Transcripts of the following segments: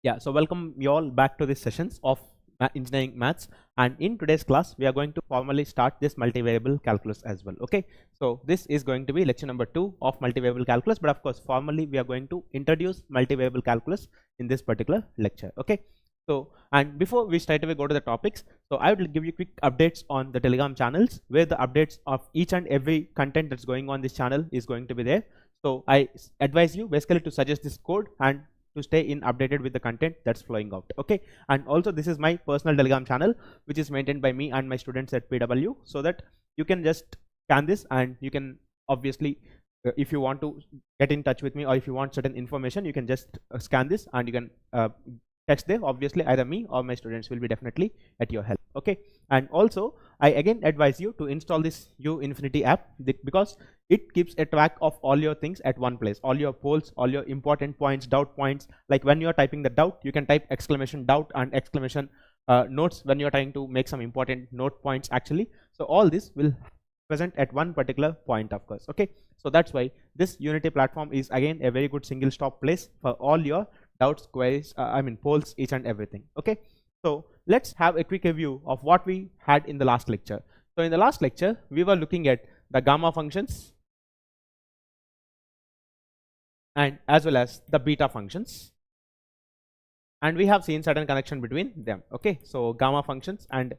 Yeah, so welcome you all back to these sessions of engineering maths, and in today's class we are going to formally start this multivariable calculus as well. Okay, so this is going to be lecture number 2 of multivariable calculus, but of course formally we are going to introduce multivariable calculus in this particular lecture. Okay, so and before we straight away go to the topics, so I will give you quick updates on the Telegram channels where the updates of each and every content that's going on this channel is going to be there. So I advise you basically to suggest this code and to stay in updated with the content that's flowing out. Okay, and also this is my personal Telegram channel which is maintained by me and my students at PW, so that you can just scan this and you can obviously if you want to get in touch with me or if you want certain information, you can just scan this and you can text there. Obviously either me or my students will be definitely at your help. Okay, and also I again advise you to install this U-Infinity app because it keeps a track of all your things at one place, all your polls, all your important points, doubt points. Like when you are typing the doubt, you can type exclamation doubt and exclamation notes when you are trying to make some important note points actually. So all this will present at one particular point, of course. Okay, so that's why this Unity platform is again a very good single stop place for all your doubts, queries, polls, each and everything. Okay, so let's have a quick review of what we had in the last lecture. So in the last lecture we were looking at the gamma functions and as well as the beta functions, and we have seen certain connection between them. Okay, so gamma functions and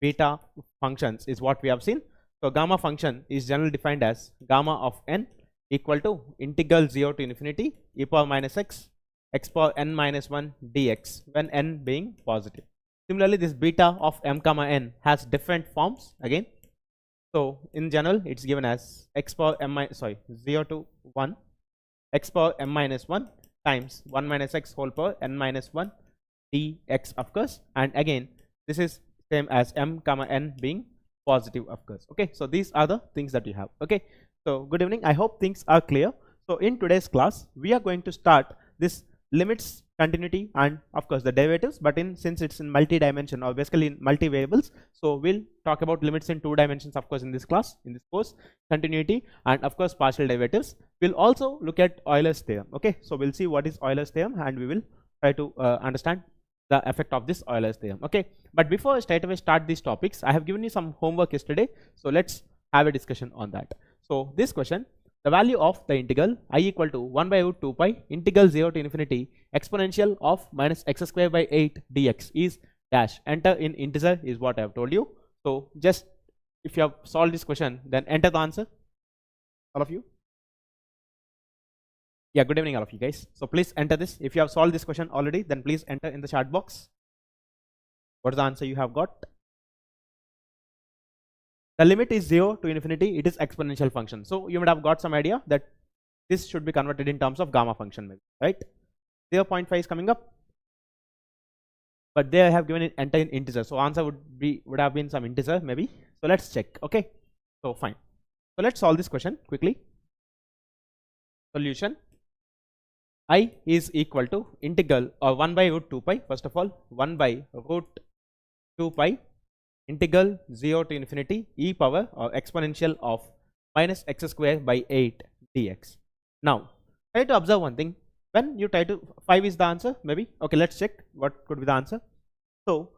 beta functions is what we have seen. So gamma function is generally defined as gamma of n equal to integral 0 to infinity e power minus x power n minus 1 dx when n being positive. Similarly, this beta of m comma n has different forms again. So in general it's given as x power m 0 to 1 x power m minus 1 times 1 minus x whole power n minus 1 dx, of course, and again this is same as m comma n being positive, of course. Okay, so these are the things that you have. Okay, so good evening, I hope things are clear. So in today's class we are going to start this limits, continuity, and of course the derivatives, but since it's in multi-dimension or basically in multivariables, so we'll talk about limits in 2 dimensions, of course, in this class, in this course, continuity, and of course partial derivatives. We'll also look at Euler's theorem. Okay, so we'll see what is Euler's theorem and we will try to understand the effect of this Euler's theorem. Okay, but before I straight away start these topics, I have given you some homework yesterday, so let's have a discussion on that. So this question, the value of the integral I equal to 1 by root 2 pi integral 0 to infinity exponential of minus x square by 8 dx is dash. Enter in integer is what I have told you. So just if you have solved this question, then enter the answer, all of you. Yeah, good evening all of you guys. So please enter this. If you have solved this question already, then please enter in the chat box what is the answer you have got. The limit is 0 to infinity, it is exponential function. So you might have got some idea that this should be converted in terms of gamma function, maybe, right? 0.5 is coming up, but there I have given it enter in integer, so answer would have been some integer maybe. So let's check. Okay, so fine, so let's solve this question quickly. Solution, I is equal to integral or 1 by root 2 pi. First of all, 1 by root 2 pi integral 0 to infinity e power or exponential of minus x square by 8 dx. Now try to observe one thing. When you try to 5 is the answer maybe. Okay, let's check what could be the answer. So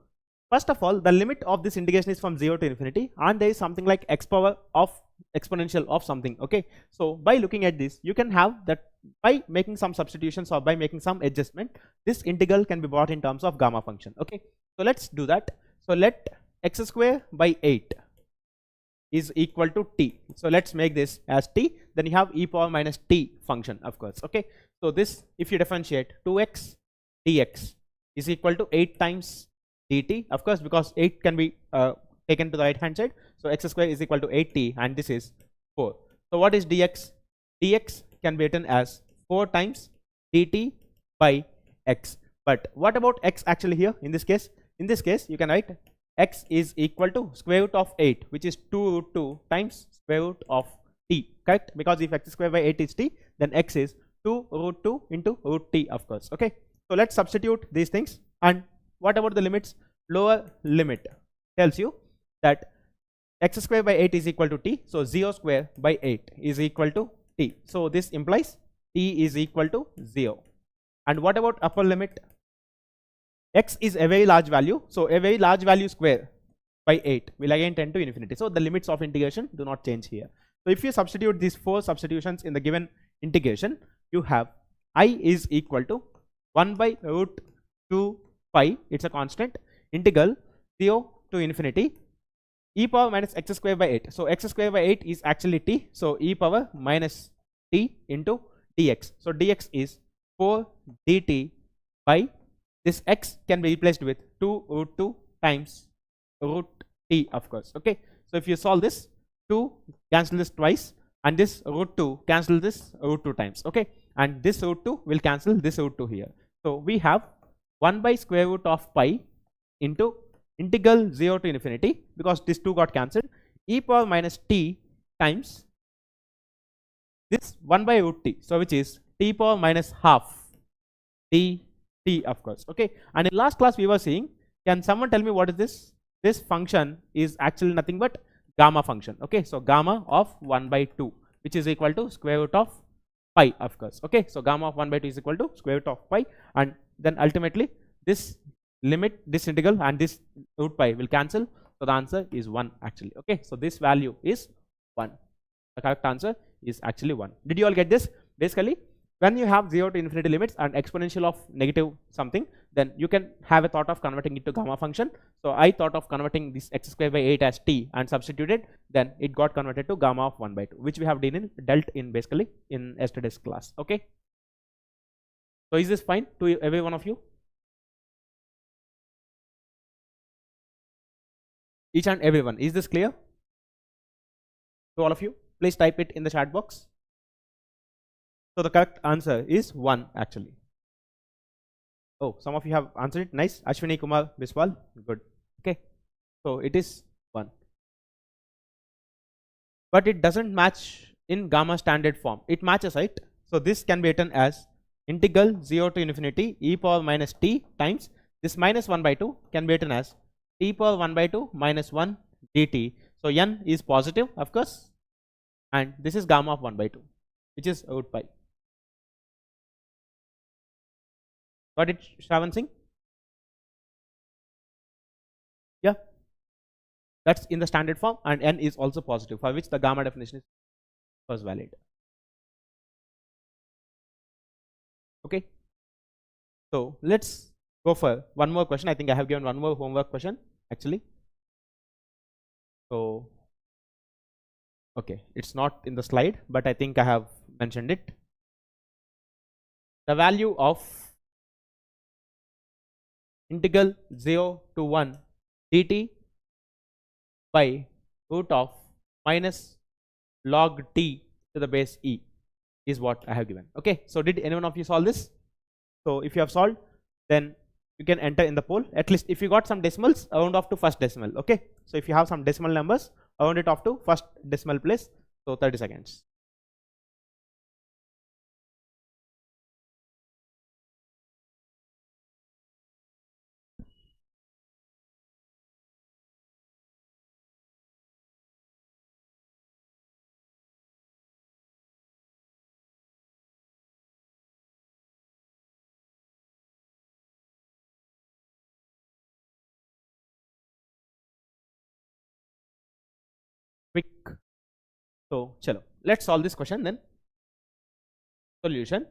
first of all, the limit of this integration is from 0 to infinity, and there is something like x power of exponential of something. Okay, so by looking at this, you can have that by making some substitutions or by making some adjustment, this integral can be brought in terms of gamma function. Okay, so let's do that. So let x square by 8 is equal to t. So let's make this as t, then you have e power minus t function, of course. Okay, so this, if you differentiate, 2x dx is equal to 8 times dt, of course, because 8 can be taken to the right hand side. So x square is equal to 8t and this is 4. So what is dx? Dx can be written as 4 times dt by x. But what about x actually here in this case? In this case you can write x is equal to square root of 8, which is 2 root 2 times square root of t, correct? Because if x square by 8 is t, then x is 2 root 2 into root t, of course. Okay, so let's substitute these things. And what about the limits? Lower limit tells you that x square by 8 is equal to t, so 0 square by 8 is equal to t. So this implies t is equal to 0. And what about upper limit? x is a very large value, so a very large value square by 8 will again tend to infinity. So the limits of integration do not change here. So if you substitute these 4 substitutions in the given integration, you have I is equal to 1 by root 2 pi, it's a constant, integral 0 to infinity e power minus x square by 8. So x square by 8 is actually t, so e power minus t into dx. So dx is 4 dt by this x can be replaced with 2 root 2 times root t, of course. Okay, so if you solve this, 2 cancel this twice, and this root 2 cancel this root 2 times. Okay, and this root 2 will cancel this root 2 here. So we have 1 by square root of pi into integral 0 to infinity, because this 2 got cancelled, e power minus t times this 1 by root t, so which is t power minus half dt, of course. Okay, and in last class we were seeing, can someone tell me what is this? This function is actually nothing but gamma function. Okay, so gamma of 1 by 2, which is equal to square root of pi, of course. Okay, so gamma of 1 by 2 is equal to square root of pi, and then ultimately this limit, this integral and this root pi will cancel, so the answer is 1 actually. Okay, so this value is 1. The correct answer is actually 1. Did you all get this? Basically, when you have 0 to infinity limits and exponential of negative something, then you can have a thought of converting it to gamma function. So I thought of converting this x square by 8 as t and substituted, then it got converted to gamma of 1 by 2, which we have dealt in basically in yesterday's class. Okay, so is this fine to every one of you? Each and everyone, is this clear to all of you? Please type it in the chat box. So the correct answer is 1 actually. Oh, some of you have answered it. Nice. Ashwini Kumar Biswal, good. Okay, so it is 1, but it doesn't match in gamma standard form. It matches, right? So this can be written as integral 0 to infinity e power minus t times this minus 1 by 2 can be written as t power 1 by 2 minus 1 dt. So n is positive, of course, and this is gamma of 1 by 2, which is root pi. Got it, Shravan Singh? Yeah, that's in the standard form, and n is also positive, for which the gamma definition is first valid. Okay, so let's go for one more question. I think I have given one more homework question actually. So okay, it's not in the slide, but I think I have mentioned it. The value of integral 0 to 1 dt by root of minus log t to the base e is what I have given. Okay, so did anyone of you solve this? So if you have solved, then you can enter in the poll. At least if you got some decimals, round off to first decimal. Okay, so if you have some decimal numbers, round it off to first decimal place. So 30 seconds. Quick. So chalo, let's solve this question then. Solution.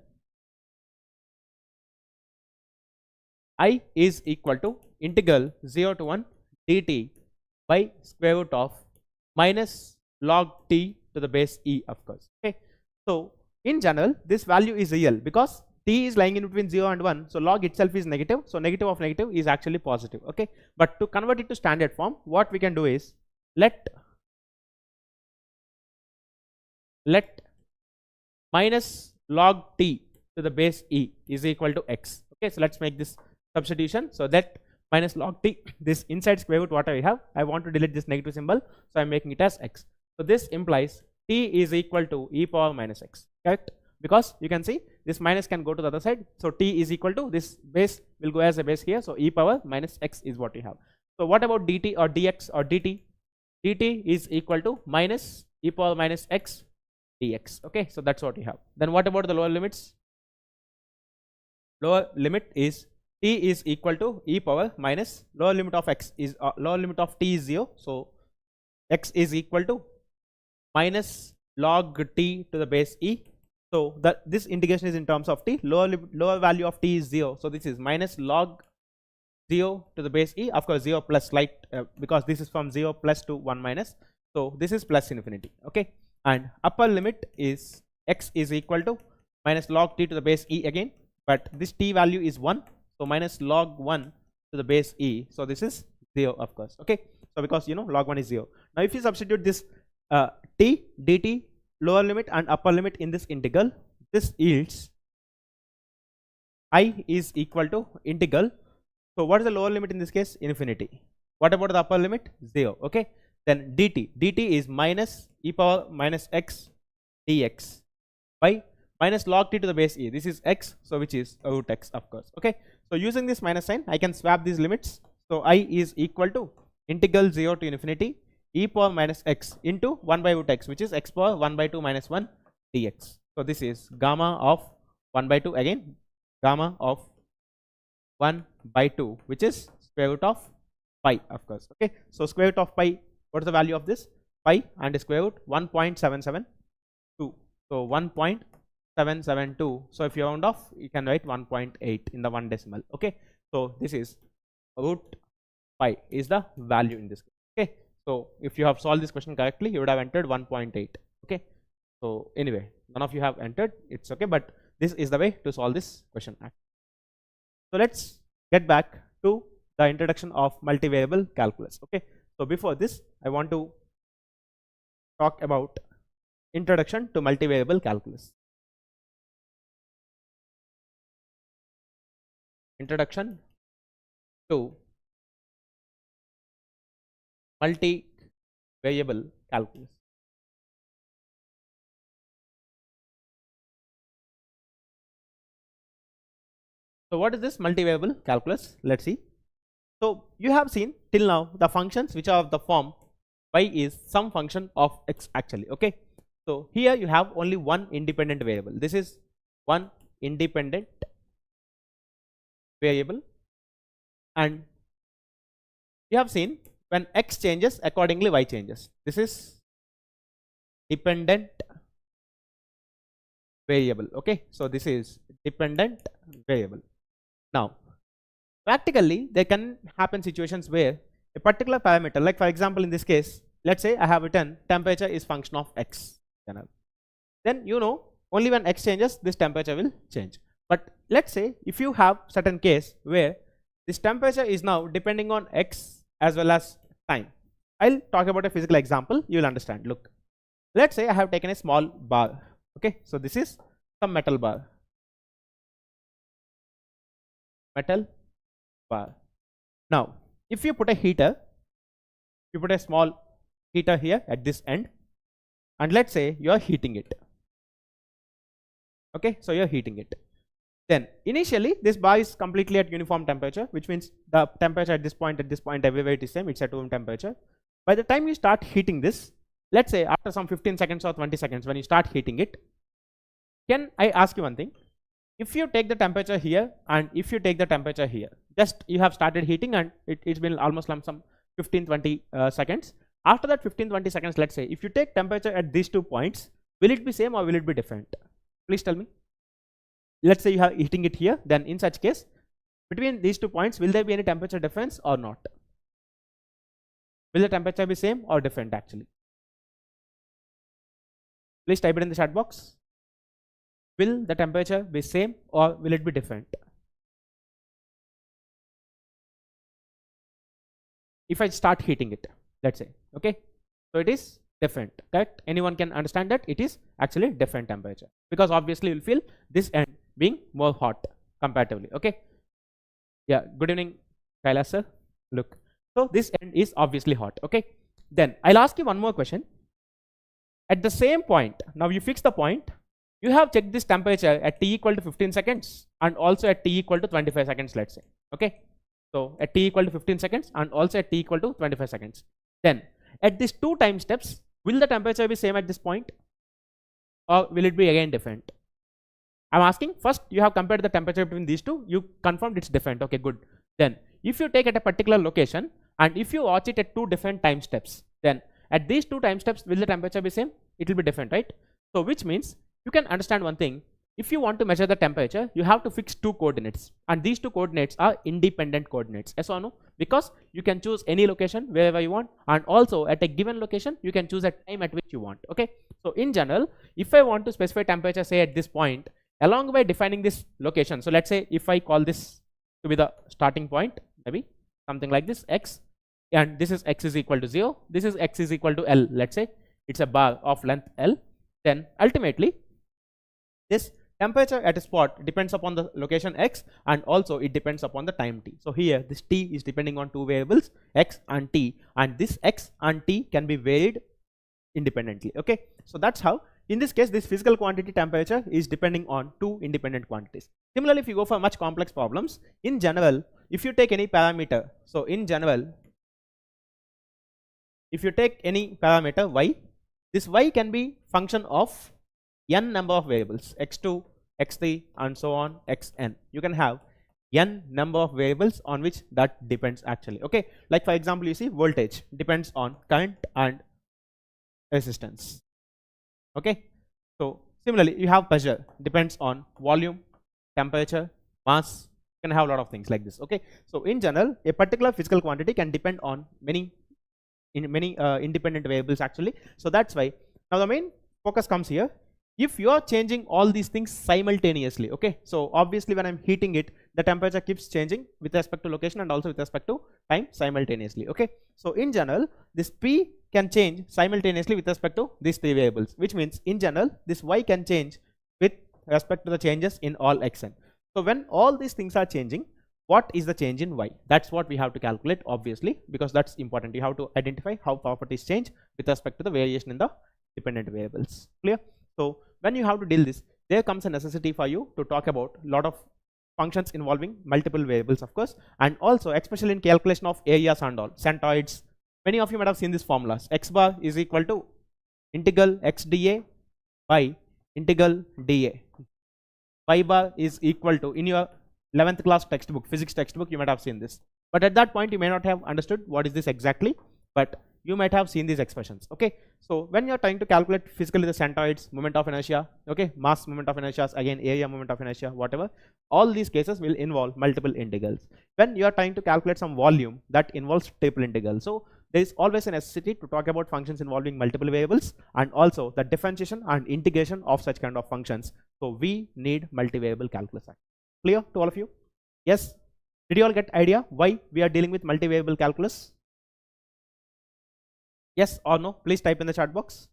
I is equal to integral 0 to 1 dt by square root of minus log t to the base e, of course. Okay, so in general this value is real because t is lying in between 0 and 1, so log itself is negative, so negative of negative is actually positive. Okay, but to convert it to standard form, what we can do is let minus log t to the base e is equal to x. Okay, so let's make this substitution. So that minus log t, this inside square root what I have, I want to delete this negative symbol, so I'm making it as x. So this implies t is equal to e power minus x, correct? Because you can see this minus can go to the other side, so t is equal to this base will go as a base here, so e power minus x is what we have. So what about dt or dx or dt? dt is equal to minus e power minus x dx. Okay, so that's what we have. Then what about the lower limits? Lower limit is t is equal to e power minus lower limit of x is lower limit of t is 0. So x is equal to minus log t to the base e. So that this integration is in terms of t. Lower value of t is 0. So this is minus log 0 to the base e. Of course 0 plus slight because this is from 0 plus to 1 minus. So this is plus infinity. Okay, and upper limit is x is equal to minus log t to the base e again, but this t value is 1. So minus log 1 to the base e. So this is 0 of course. Okay, so because log 1 is 0. Now if you substitute this t dt lower limit and upper limit in this integral, this yields I is equal to integral. So what is the lower limit in this case? Infinity. What about the upper limit? 0. Okay, then dt is minus e power minus x dx by minus log t to the base e. This is x, so which is root x of course. Okay, so using this minus sign I can swap these limits. So I is equal to integral 0 to infinity e power minus x into 1 by root x, which is x power 1 by 2 minus 1 dx. So this is gamma of 1 by 2, again gamma of 1 by 2, which is square root of pi of course. Okay, so square root of pi, what is the value of this? Pi and square root 1.772. So 1.772. So if you round off, you can write 1.8 in the 1 decimal. Okay, so this is root pi is the value in this case. Okay, so if you have solved this question correctly, you would have entered 1.8. Okay, so anyway, none of you have entered, it's okay, but this is the way to solve this question. So let's get back to the introduction of multivariable calculus. Okay, so before this I want to talk about introduction to multivariable calculus. Introduction to multivariable calculus. So what is this multivariable calculus? Let's see. So you have seen till now the functions which are of the form y is some function of x actually. Okay, so here you have only one independent variable. This is one independent variable, and you have seen when x changes accordingly y changes. This is dependent variable. Okay, so this is dependent variable. Now practically there can happen situations where a particular parameter, like for example in this case, let's say I have written temperature is function of x, then only when x changes this temperature will change. But let's say if you have certain case where this temperature is now depending on x as well as time. I'll talk about a physical example, you will understand. Look, let's say I have taken a small bar. Okay, so this is some metal bar. Now if you put a heater, you put a small heater here at this end, and let's say you are heating it. Okay, so you are heating it. Then initially this bar is completely at uniform temperature, which means the temperature at this point everywhere it is same, it's at room temperature. By the time you start heating this, let's say after some 15 seconds or 20 seconds when you start heating it, can I ask you one thing? If you take the temperature here and if you take the temperature here, just you have started heating and it's been almost some 15-20 seconds. After that 15-20 seconds, let's say if you take temperature at these 2 points, will it be same or will it be different? Please tell me. Let's say you are heating it here, then in such case between these 2 points will there be any temperature difference or not? Will the temperature be same or different actually? Please type it in the chat box. Will the temperature be same or will it be different? If I start heating it, let's say, okay, so it is different, correct? Anyone can understand that it is actually different temperature, because obviously you'll feel this end being more hot comparatively. Okay, yeah, good evening Kailash sir. Look, so this end is obviously hot. Okay, then I'll ask you one more question. At the same point, now you fix the point, you have checked this temperature at t equal to 15 seconds and also at t equal to 25 seconds, let's say. Okay, so at t equal to 15 seconds and also at t equal to 25 seconds. Then at these 2 time steps, will the temperature be same at this point or will it be again different? I'm asking first, you have compared the temperature between these two, you confirmed it's different. Okay, good. Then if you take at a particular location and if you watch it at two different time steps, then at these two time steps, will the temperature be same? It will be different, right? So which means you can understand one thing. If you want to measure the temperature, you have to fix two coordinates, and these two coordinates are independent coordinates. Yes or no? Because you can choose any location wherever you want, and also at a given location you can choose a time at which you want. Okay, so in general, if I want to specify temperature, say at this point, along by defining this location, so let's say if I call this to be the starting point, maybe something like this, x, and this is x is equal to 0, this is x is equal to L, let's say it's a bar of length L, then ultimately this temperature at a spot depends upon the location x, and also it depends upon the time t. So here this t is depending on two variables, x and t, and this x and t can be varied independently. Okay, so that's how in this case this physical quantity temperature is depending on two independent quantities. Similarly, if you go for much complex problems, in general, if you take any parameter, so in general, if you take any parameter y, this y can be function of n number of variables, x2, x3 and so on, xn. You can have n number of variables on which that depends actually. Okay, like for example, you see voltage depends on current and resistance. Okay, so similarly you have pressure depends on volume, temperature, mass. You can have a lot of things like this. Okay, so in general, a particular physical quantity can depend on many independent variables actually. So that's why now the main focus comes here. If you are changing all these things simultaneously, okay, so obviously when I'm heating it, the temperature keeps changing with respect to location and also with respect to time simultaneously. Okay, so in general, this p can change simultaneously with respect to these three variables, which means in general this y can change with respect to the changes in all xn. So when all these things are changing, what is the change in y? That's what we have to calculate, obviously, because that's important. You have to identify how properties change with respect to the variation in the dependent variables. Clear? So when you have to deal this, there comes a necessity for you to talk about a lot of functions involving multiple variables, of course, and also especially in calculation of areas and all, centroids. Many of you might have seen these formulas. X bar is equal to integral x dA by integral dA. Y bar is equal to, in your 11th class textbook, physics textbook, you might have seen this, but at that point you may not have understood what is this exactly, but you might have seen these expressions. Okay, so when you are trying to calculate physically the centroids, moment of inertia, okay, mass, moment of inertia, again area, moment of inertia, whatever, all these cases will involve multiple integrals. When you are trying to calculate some volume, that involves triple integral. So there is always a necessity to talk about functions involving multiple variables and also the differentiation and integration of such kind of functions. So we need multivariable calculus. Clear to all of you? Yes? Did you all get idea why we are dealing with multivariable calculus? Yes or no? Please type in the chat box.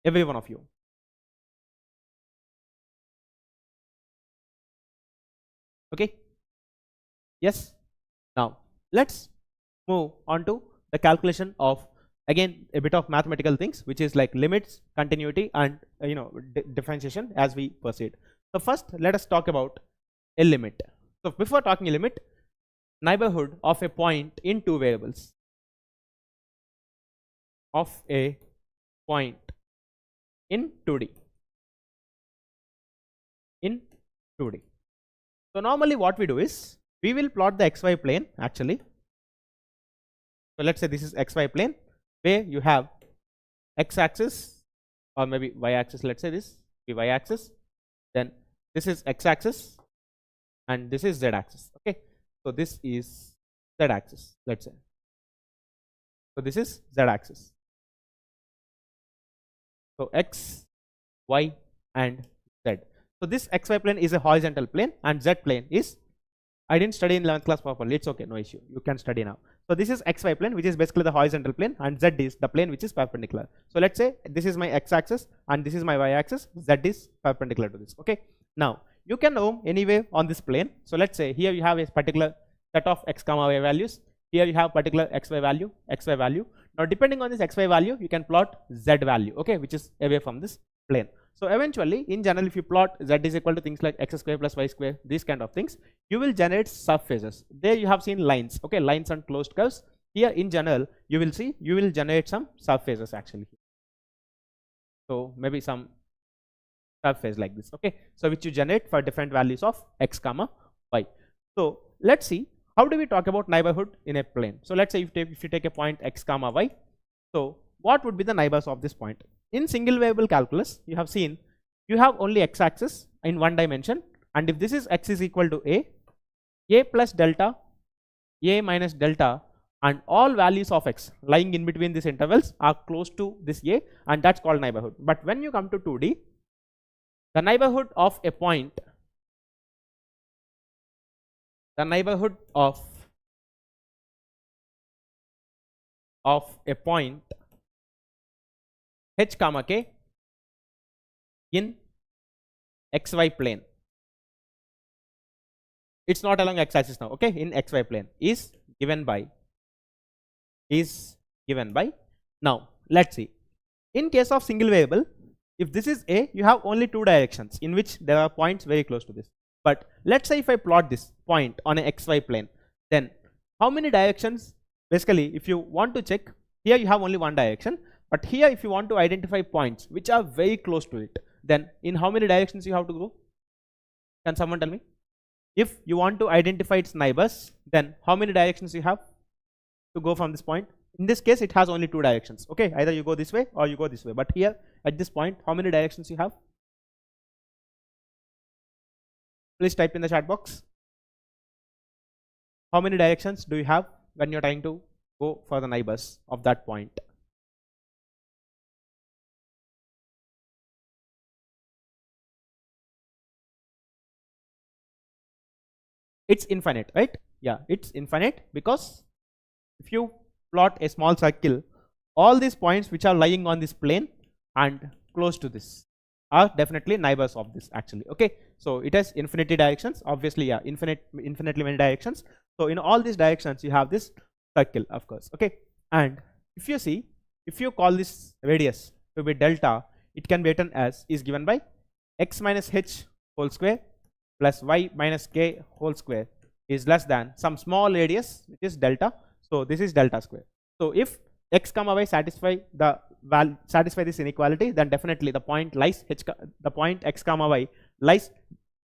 Every one of you. Okay? Yes? Now let's move on to the calculation of, again, a bit of mathematical things, which is like limits, continuity, and differentiation as we proceed. So first, let us talk about a limit. So before talking a limit, neighborhood of a point in two variables. Of a point in 2D. In 2D. So normally what we do is, we will plot the xy plane actually. So let's say this is xy plane, where you have x-axis or maybe y-axis. Let's say this be y-axis, then this is x-axis and this is z-axis. Okay, so this is z-axis, let's say. So this is z-axis. So x, y and z. So this xy plane is a horizontal plane and z plane is, I didn't study in 11th class properly, it's okay, no issue, you can study now. So this is xy plane, which is basically the horizontal plane, and z is the plane which is perpendicular. So let's say this is my x-axis and this is my y-axis, z is perpendicular to this. Okay, now you can roam anywhere on this plane. So let's say here you have a particular set of x comma y values, here you have particular xy value. Now depending on this xy value, you can plot z value, okay, which is away from this plane. So eventually, in general, if you plot z is equal to things like x square plus y square, these kind of things, you will generate surfaces. There you have seen lines, okay, lines and closed curves. Here in general, you will see, you will generate some surfaces actually. So maybe some surface like this, okay? So which you generate for different values of x comma y. So let's see how do we talk about neighborhood in a plane. So let's say if you take a point x comma y, so what would be the neighbors of this point? In single variable calculus, you have seen you have only x axis in one dimension, and if this is x is equal to a plus delta, a minus delta, and all values of x lying in between these intervals are close to this a, and that's called neighborhood. But when you come to 2D, the neighborhood of a point, the neighborhood of a point h comma k in xy plane, it's not along x axis now, okay, in xy plane is given by now let's see, in case of single variable, if this is a, you have only two directions in which there are points very close to this. But let's say if I plot this point on a xy plane, then how many directions? Basically, if you want to check, here you have only one direction, but here if you want to identify points which are very close to it, then in how many directions you have to go? Can someone tell me? If you want to identify its neighbors, then how many directions you have to go from this point? In this case, it has only two directions, okay? Either you go this way or you go this way. But here at this point, how many directions you have? Please type in the chat box. How many directions do you have when you're trying to go for the neighbors of that point? It's infinite, right? Yeah, it's infinite, because if you plot a small circle, all these points which are lying on this plane and close to this are definitely neighbors of this actually, okay? So it has infinity directions, obviously, yeah, infinitely many directions. So in all these directions you have this circle, of course, okay? And if you see, if you call this radius to be delta, it can be written as is given by x minus h whole square plus y minus k whole square is less than some small radius which is delta. So this is delta square. So if x comma y satisfy this inequality, then definitely the point x comma y lies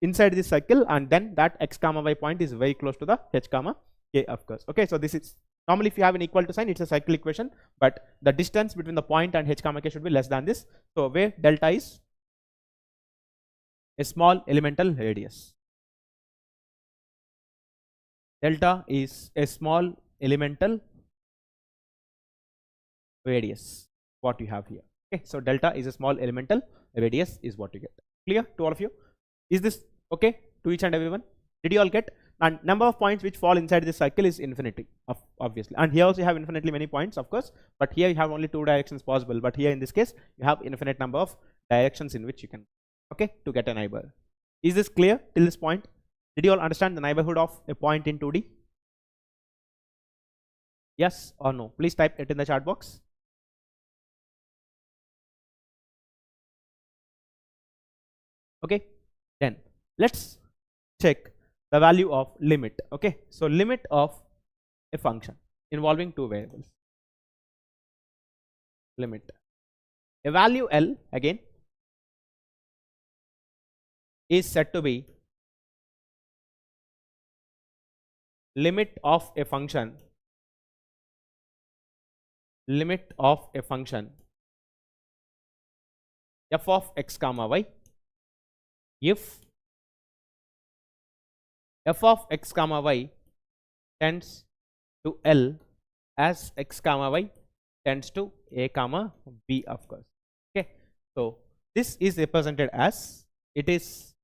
inside this circle, and then that x comma y point is very close to the h comma k, of course, okay? So this is normally, if you have an equal to sign, it's a circle equation, but the distance between the point and h comma k should be less than this. So where delta is a small elemental radius, delta is a small elemental radius, what you have here, okay? So delta is a small elemental radius is what you get. Clear to all of you? Is this okay to each and everyone? Did you all get? And number of points which fall inside this circle is infinity, obviously, and here also you have infinitely many points, of course, but here you have only two directions possible, but here in this case you have infinite number of directions in which you can, okay, to get a neighbor. Is this clear till this point? Did you all understand the neighborhood of a point in 2D? Yes or no? Please type it in the chat box. Okay, then let's check the value of limit, okay? So limit of a function involving two variables. Limit a value L again is said to be limit of a function f of x comma y if f of x comma y tends to L as x comma y tends to a comma b, of course, okay? So this is represented as, it is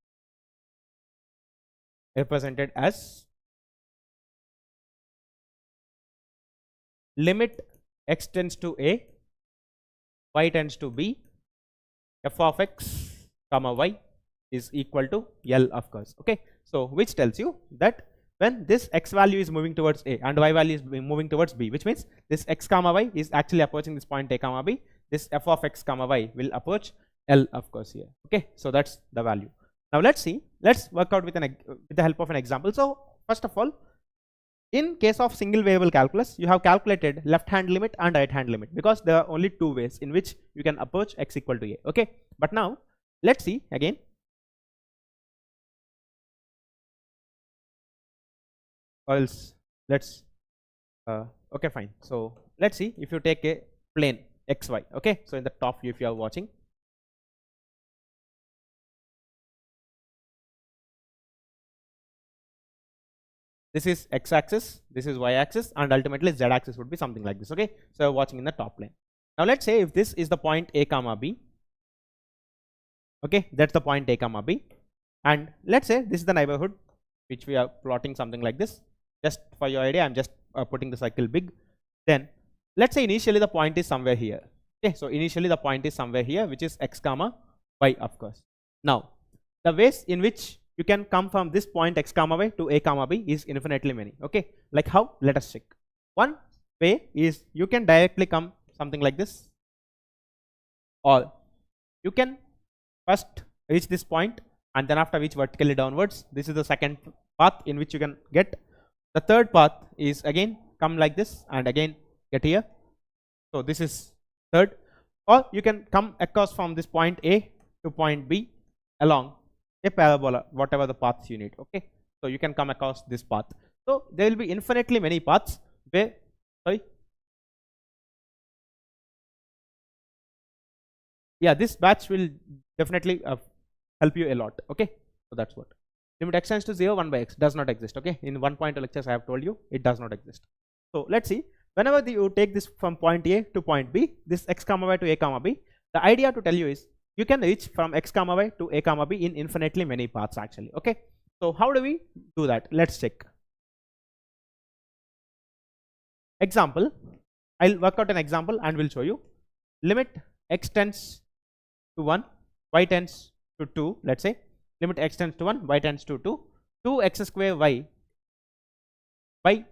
represented as limit x tends to a, y tends to b, f of x comma y is equal to L, of course, okay? So which tells you that when this x value is moving towards a and y value is moving towards b, which means this x comma y is actually approaching this point a comma b, this f of x comma y will approach L, of course, here, okay? So that's the value. Now let's see, let's work out with the help of an example. So first of all, in case of single variable calculus, you have calculated left hand limit and right hand limit, because there are only two ways in which you can approach x equal to a, okay? But now let's see again. Or else let's okay, fine. So let's see if you take a plane xy. Okay, so in the top view, if you are watching, this is x-axis, this is y-axis, and ultimately z-axis would be something like this. Okay, so you're watching in the top plane. Now let's say if this is the point a comma b. Okay, that's the point a comma b, and let's say this is the neighborhood which we are plotting something like this. Just for your idea, I'm just putting the circle big. Then let's say initially the point is somewhere here. Okay, so initially the point is somewhere here, which is x comma y, of course. Now the ways in which you can come from this point x comma y to a comma b is infinitely many. Okay, like how? Let us check. One way is you can directly come something like this, or you can first reach this point and then after reach vertically downwards. This is the second path in which you can get. The third path is again come like this and again get here. So this is third. Or you can come across from this point A to point B along a parabola, whatever the paths you need. Okay, so you can come across this path. So there will be infinitely many paths where, yeah, this batch will definitely help you a lot. Okay, so that's what. Limit x tends to 0, 1 by x does not exist. Okay, in 1 point of lectures I have told you it does not exist. So let's see, whenever you take this from point A to point B, this x comma y to a comma b, the idea to tell you is you can reach from x comma y to a comma b in infinitely many paths actually. Okay, so how do we do that? Let's check. Example, I'll work out an example and will show you. Limit x tends to 1, y tends to 2, let's say. Limit x tends to 1, y tends to 2, 2x square y by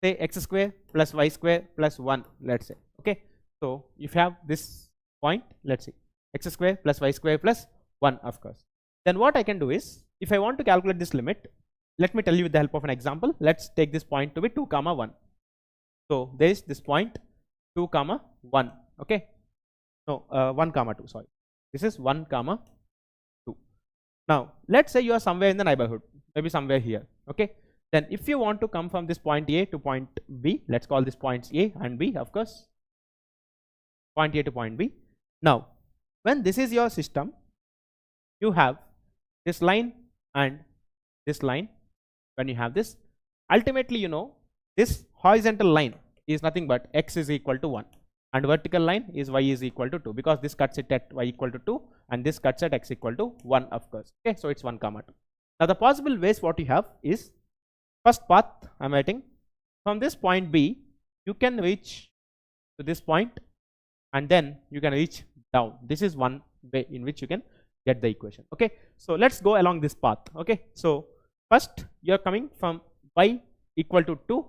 say x square plus y square plus 1, let's say. Okay, so if you have this point, let's see, x square plus y square plus 1, of course. Then what I can do is, if I want to calculate this limit, let me tell you with the help of an example. Let's take this point to be 2 comma 1. So there is this point 2 comma 1. Okay, no, 1 comma 2, sorry. This is 1 comma 2. Now let's say you are somewhere in the neighborhood, maybe somewhere here. Okay, then if you want to come from this point A to point B, let's call this points A and B, of course, point A to point B. Now when this is your system, you have this line and this line. When you have this, ultimately you know this horizontal line is nothing but x is equal to 1 and vertical line is y is equal to 2, because this cuts it at y equal to 2 and this cuts at x equal to 1, of course. Okay, so it's 1 comma 2. Now the possible ways what you have is, first path I'm writing, from this point B you can reach to this point and then you can reach down. This is one way in which you can get the equation. Okay, so let's go along this path. Okay, so first you are coming from y equal to 2,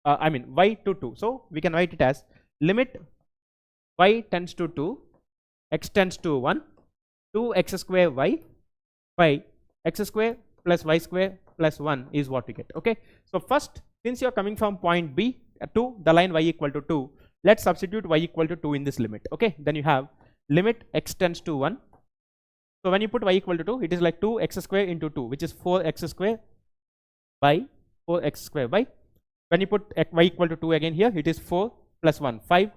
y to 2, so we can write it as limit y tends to 2, x tends to 1, 2x square y by x square plus y square plus 1 is what we get. Okay, so first, since you are coming from point B to the line y equal to 2, let's substitute y equal to 2 in this limit. Okay, then you have limit x tends to 1. So when you put y equal to 2, it is like 2x square into 2, which is 4x square by 4x square by, when you put y equal to 2 again here, it is 4 plus 1, 5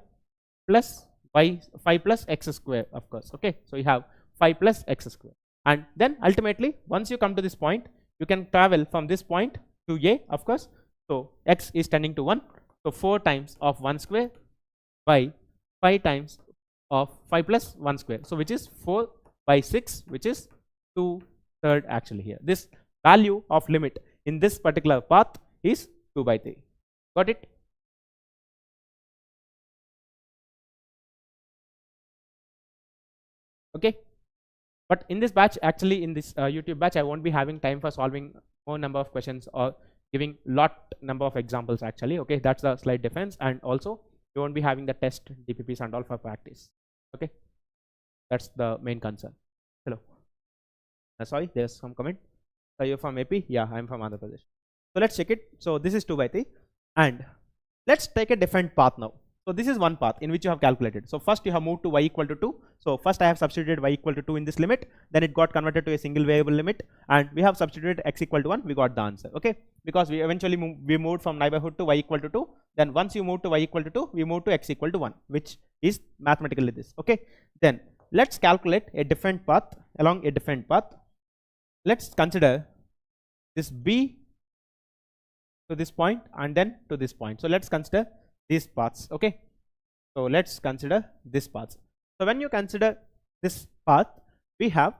plus y, 5 plus x square, of course. Okay, so you have 5 plus x square, and then ultimately once you come to this point, you can travel from this point to a, of course. So x is tending to 1, so 4 times of 1 square by 5 times of 5 plus 1 square, so which is 4 by 6, which is 2/3 actually here. This value of limit in this particular path is 2/3. Got it? Okay, but in this batch, actually in this YouTube batch, I won't be having time for solving more number of questions or giving lot number of examples actually. Okay, that's the slight difference, and also you won't be having the test DPPs and all for practice. Okay, that's the main concern. Hello, sorry, there's some comment. Are you from AP? Yeah, I'm from Andhra Pradesh. So let's check it. So this is 2/3, and let's take a different path now. So this is one path in which you have calculated. So first you have moved to y equal to 2. So first I have substituted y equal to 2 in this limit, then it got converted to a single variable limit, and we have substituted x equal to 1, we got the answer, okay? Because we eventually moved from neighborhood to y equal to 2, then once you move to y equal to 2, we move to x equal to 1, which is mathematically this, okay? Then let's calculate a different path along a different path. Let's consider this b to this point and then to this point. So let's consider these paths, okay? So let's consider this path. So when you consider this path, we have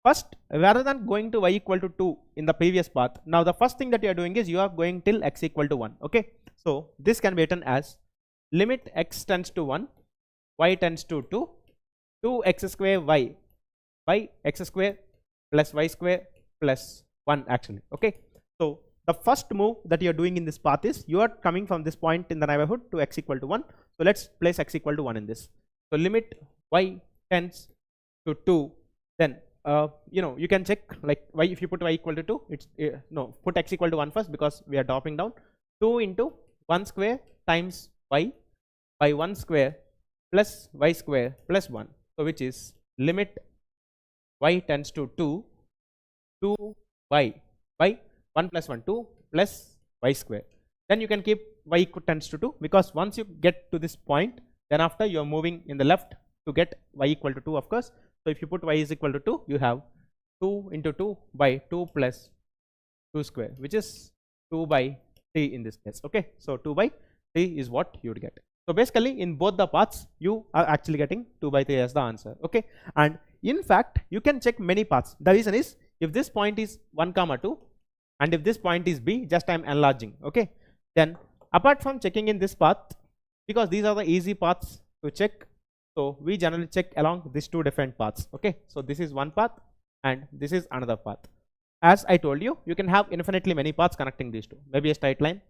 first, rather than going to y equal to 2 in the previous path, now the first thing that you are doing is you are going till x equal to 1, okay? So this can be written as limit x tends to 1, y tends to 2, 2x square y by x square plus y square plus 1 actually, okay? So the first move that you are doing in this path is you are coming from this point in the neighborhood to x equal to 1. So let's place x equal to 1 in this. So limit y tends to 2, then you can check like y, if you put y equal to 2, it's no, put x equal to 1 first because we are dropping down. 2 into 1 square times y by 1 square plus y square plus 1. So which is limit y tends to 2, 2y by 1 plus 1, 2 plus y square. Then you can keep y tends to 2 because once you get to this point, then after you are moving in the left to get y equal to 2, of course. So if you put y is equal to 2, you have 2 into 2 by 2 plus 2 square, which is 2 by 3 in this case, okay? So 2 by 3 is what you would get. So basically in both the paths, you are actually getting 2 by 3 as the answer, okay? And in fact, you can check many paths. The reason is if this point is 1 comma 2, and if this point is b, just I am enlarging, okay? Then apart from checking in this path, because these are the easy paths to check, so we generally check along these two different paths, okay? So this is one path and this is another path. As I told you, you can have infinitely many paths connecting these two. Maybe a straight line,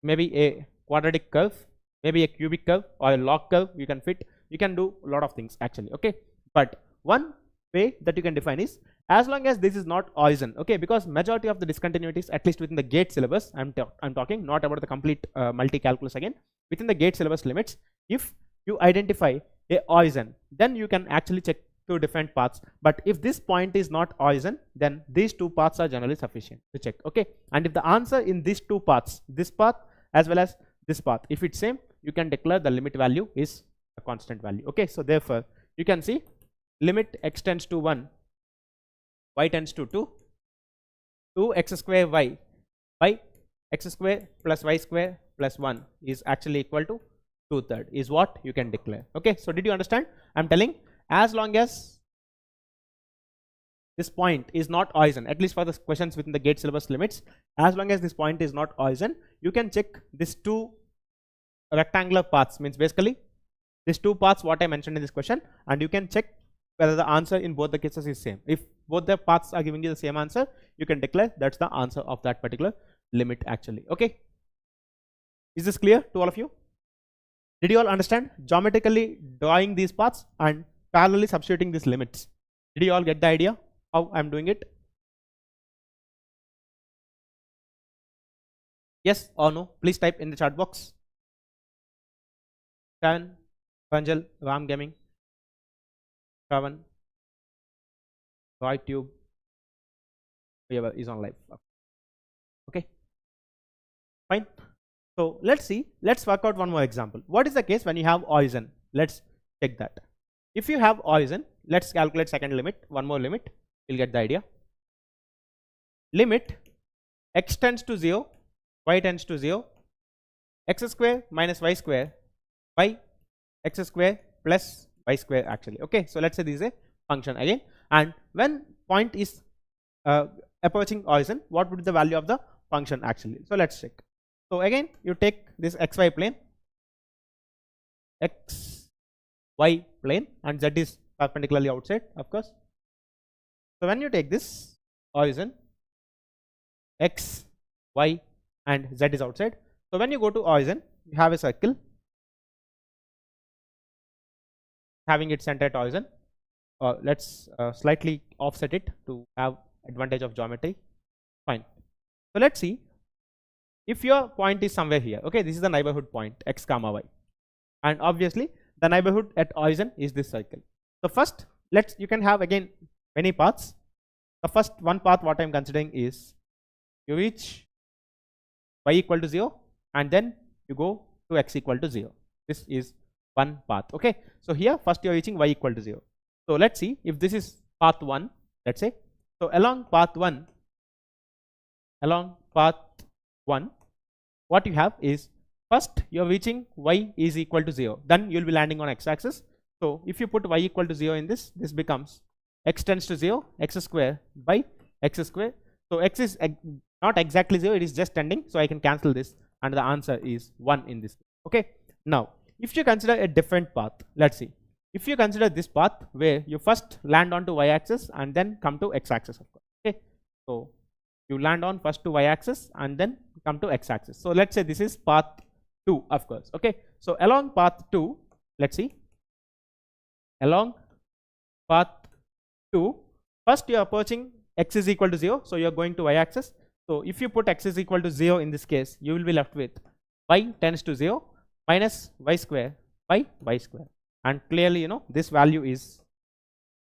maybe a quadratic curve, maybe a cubic curve or a log curve you can fit. You can do a lot of things actually, okay? But one way that you can define is as long as this is not origin, okay? Because majority of the discontinuities, at least within the GATE syllabus, I'm talking not about the complete multi-calculus again, within the GATE syllabus limits, if you identify a origin, then you can actually check two different paths. But if this point is not origin, then these two paths are generally sufficient to check, okay? And if the answer in these two paths, this path as well as this path, if it's same, you can declare the limit value is a constant value, okay? So therefore you can see limit x tends to 1, y tends to 2, 2x square y by x square plus y square plus 1 is actually equal to 2/3 is what you can declare, okay? So did you understand? I'm telling as long as this point is not origin, at least for the questions within the GATE syllabus limits, as long as this point is not origin, you can check these two rectangular paths, means basically these two paths what I mentioned in this question, and you can check whether the answer in both the cases is same. If both the paths are giving you the same answer, you can declare that's the answer of that particular limit actually, okay? Is this clear to all of you? Did you all understand geometrically drawing these paths and parallelly substituting these limits? Did you all get the idea how I'm doing it? Yes or no? Please type in the chat box. Sharon, Panjal, Ram Gaming, Shravan, RoyTube, whoever is on live. Okay, fine. So let's see, let's work out one more example. What is the case when you have origin? Let's check that. If you have origin, let's calculate second limit, one more limit, you'll get the idea. Limit x tends to 0, y tends to 0, x square minus y square by x square plus y square actually, okay? So let's say this is a function again, and when point is approaching origin, what would be the value of the function actually? So let's check. So again you take this xy plane, xy plane, and z is perpendicularly outside, of course. So when you take this origin, x, y and z is outside. So when you go to origin, you have a circle having its center at origin. Let's slightly offset it to have advantage of geometry. Fine. So let's see, if your point is somewhere here, okay, this is the neighborhood point x comma y. and obviously the neighborhood at origin is this circle. So first you can have again many paths. The first one path what I am considering is you reach y equal to 0 and then you go to x equal to 0. This is one path. Okay, so here first you are reaching y equal to 0. So let's see if this is path 1, let's say. So along path 1 what you have is first you are reaching y is equal to 0, then you will be landing on x axis. So if you put y equal to 0 in this becomes x tends to 0 x square by x square. So x is not exactly 0, it is just tending, so I can cancel this and the answer is 1 in this. Okay, now if you consider a different path, let's see, if you consider this path where you first land on to y axis and then come to x axis, of course. Okay, so you land on first to y axis and then come to x axis. So let's say this is path 2, of course. Okay, so along path 2, let's see, along path 2 first you are approaching x is equal to 0, so you are going to y axis. So if you put x is equal to 0 in this case, you will be left with y tends to 0 minus y square by y square, and clearly you know this value is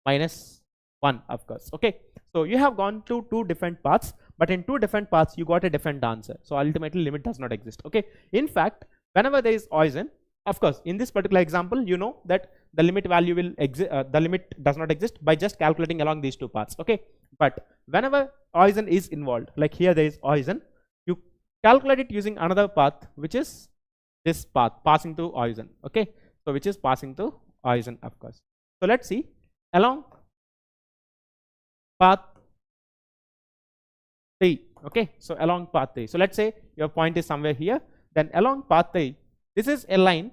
minus 1, of course. Okay, so you have gone to two different paths, but in two different paths you got a different answer, so ultimately limit does not exist. Okay, in fact whenever there is origin, of course in this particular example you know that the limit value will exist, the limit does not exist by just calculating along these two paths. Okay, but whenever origin is involved, like here there is origin, you calculate it using another path which is this path passing through origin. Okay, so which is passing through origin, of course. So let's see, along path 3. Okay, so along path 3, so let's say your point is somewhere here, then along path 3 this is a line,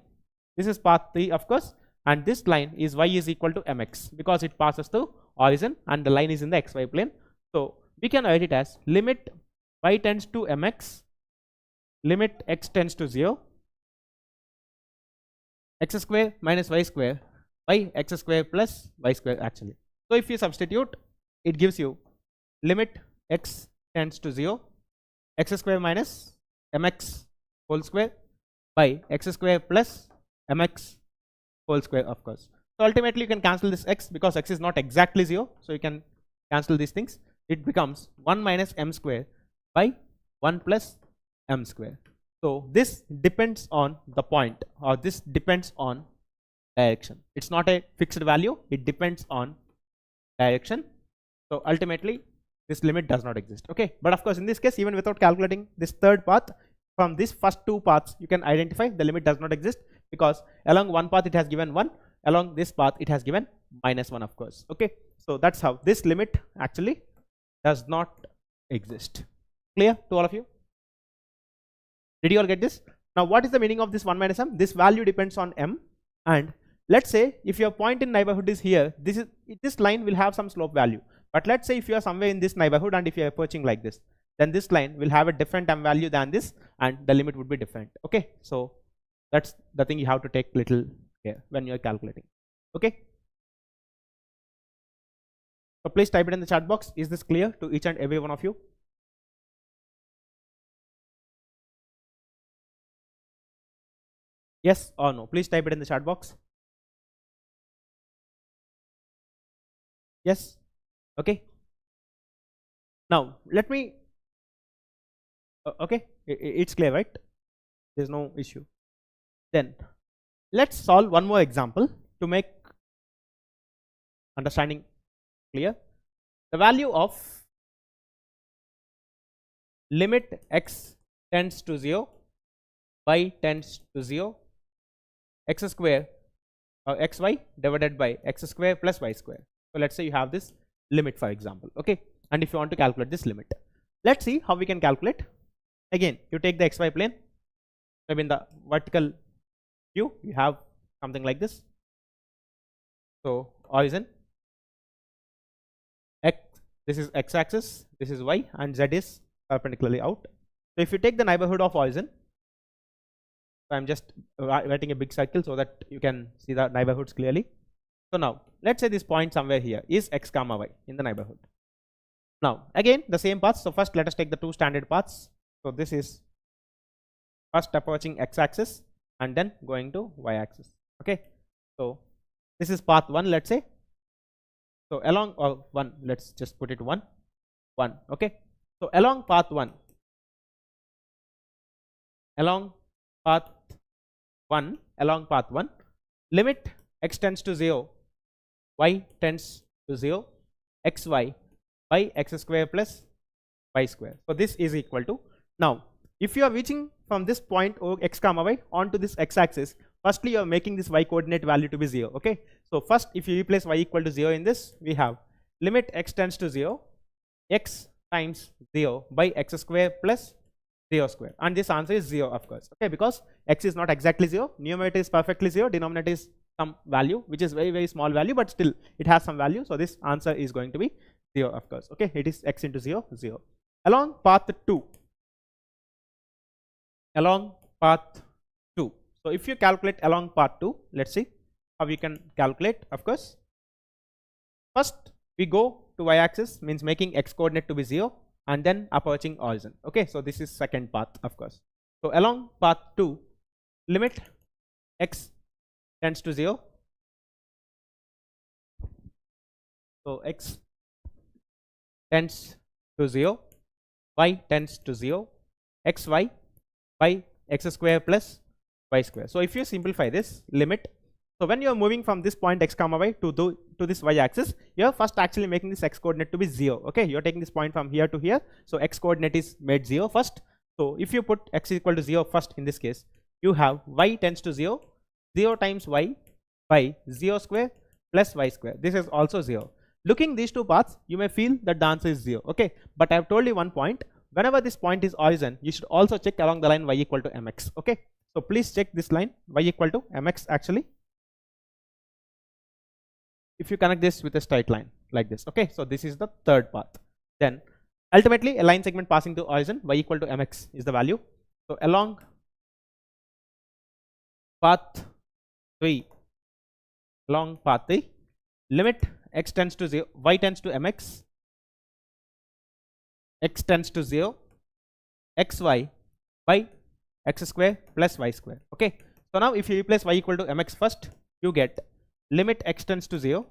this is path 3 of course, and this line is y is equal to mx because it passes through origin and the line is in the xy plane. So we can write it as limit y tends to mx, limit x tends to 0, x square minus y square by x square plus y square actually. So if you substitute, it gives you limit x tends to 0, x square minus mx whole square by x square plus mx whole square, of course. So ultimately you can cancel this x because x is not exactly 0, so you can cancel these things. It becomes 1 minus m square by 1 plus m square. So this depends on the point, or this depends on direction. It's not a fixed value, it depends on direction. So ultimately this limit does not exist. Okay, but of course in this case, even without calculating this third path, from this first two paths you can identify the limit does not exist, because along one path it has given 1, along this path it has given minus 1, of course. Okay, so that's how this limit actually does not exist. Clear to all of you? Did you all get this? Now what is the meaning of this 1 minus m? This value depends on m, and let's say if your point in neighborhood is here, this line will have some slope value. But let's say if you are somewhere in this neighborhood and if you are approaching like this, then this line will have a different m value than this and the limit would be different. Okay, so that's the thing you have to take little care when you are calculating. Okay, so please type it in the chat box. Is this clear to each and every one of you? Yes or no? Please type it in the chat box. Yes. Okay, now let me okay, it's clear, right? There's no issue. Then let's solve one more example to make understanding clear. The value of limit x tends to 0, y tends to 0, x square or xy divided by x square plus y square. So let's say you have this limit, for example. Okay, and if you want to calculate this limit, let's see how we can calculate. Again, you take the xy plane, maybe in the vertical view you have something like this. So origin x, this is x axis, this is y, and z is perpendicularly out. So if you take the neighborhood of origin, so I'm just writing a big circle so that you can see the neighborhoods clearly. So now let's say this point somewhere here is x comma y in the neighborhood. Now again the same paths. So first let us take the two standard paths. So this is first approaching x axis, and then going to y-axis. Okay, so this is path 1, let's say. So along 1, let's just put it 1. Okay, so along path 1, along path 1, limit x tends to 0, y tends to 0, xy by x square plus y square. So this is equal to, now if you are reaching from this point o x comma y onto this x-axis, firstly you are making this y coordinate value to be 0. Okay, so first if you replace y equal to 0 in this, we have limit x tends to 0, x times 0 by x square plus 0 square, and this answer is 0, of course. Okay, because x is not exactly 0, numerator is perfectly 0, denominator is some value which is very small value, but still it has some value, so this answer is going to be 0, of course. Okay, it is x into 0, 0. Along path 2, so if you calculate along path 2, let's see how we can calculate. Of course, first we go to y-axis, means making x coordinate to be 0, and then approaching origin. Okay, so this is second path, of course. So along path 2, limit x tends to 0, so x tends to 0, y tends to 0, xy by x square plus y square. So if you simplify this limit, so when you are moving from this point x comma y to this y axis, you are first actually making this x coordinate to be 0. Okay, you are taking this point from here to here, so x coordinate is made 0 first. So if you put x equal to 0 first, in this case you have y tends to 0, 0 times y by 0 square plus y square. This is also 0. Looking these two paths, you may feel that the answer is 0. Okay, but I have told you one point, whenever this point is origin, you should also check along the line y equal to mx. Okay, so please check this line y equal to mx actually. If you connect this with a straight line like this. Okay, so this is the third path. Then ultimately a line segment passing to origin, y equal to mx is the value. So along path 3, limit x tends to 0, y tends to mx, x tends to 0, xy by x square plus y square. Okay, so now if you replace y equal to mx first, you get limit x tends to 0,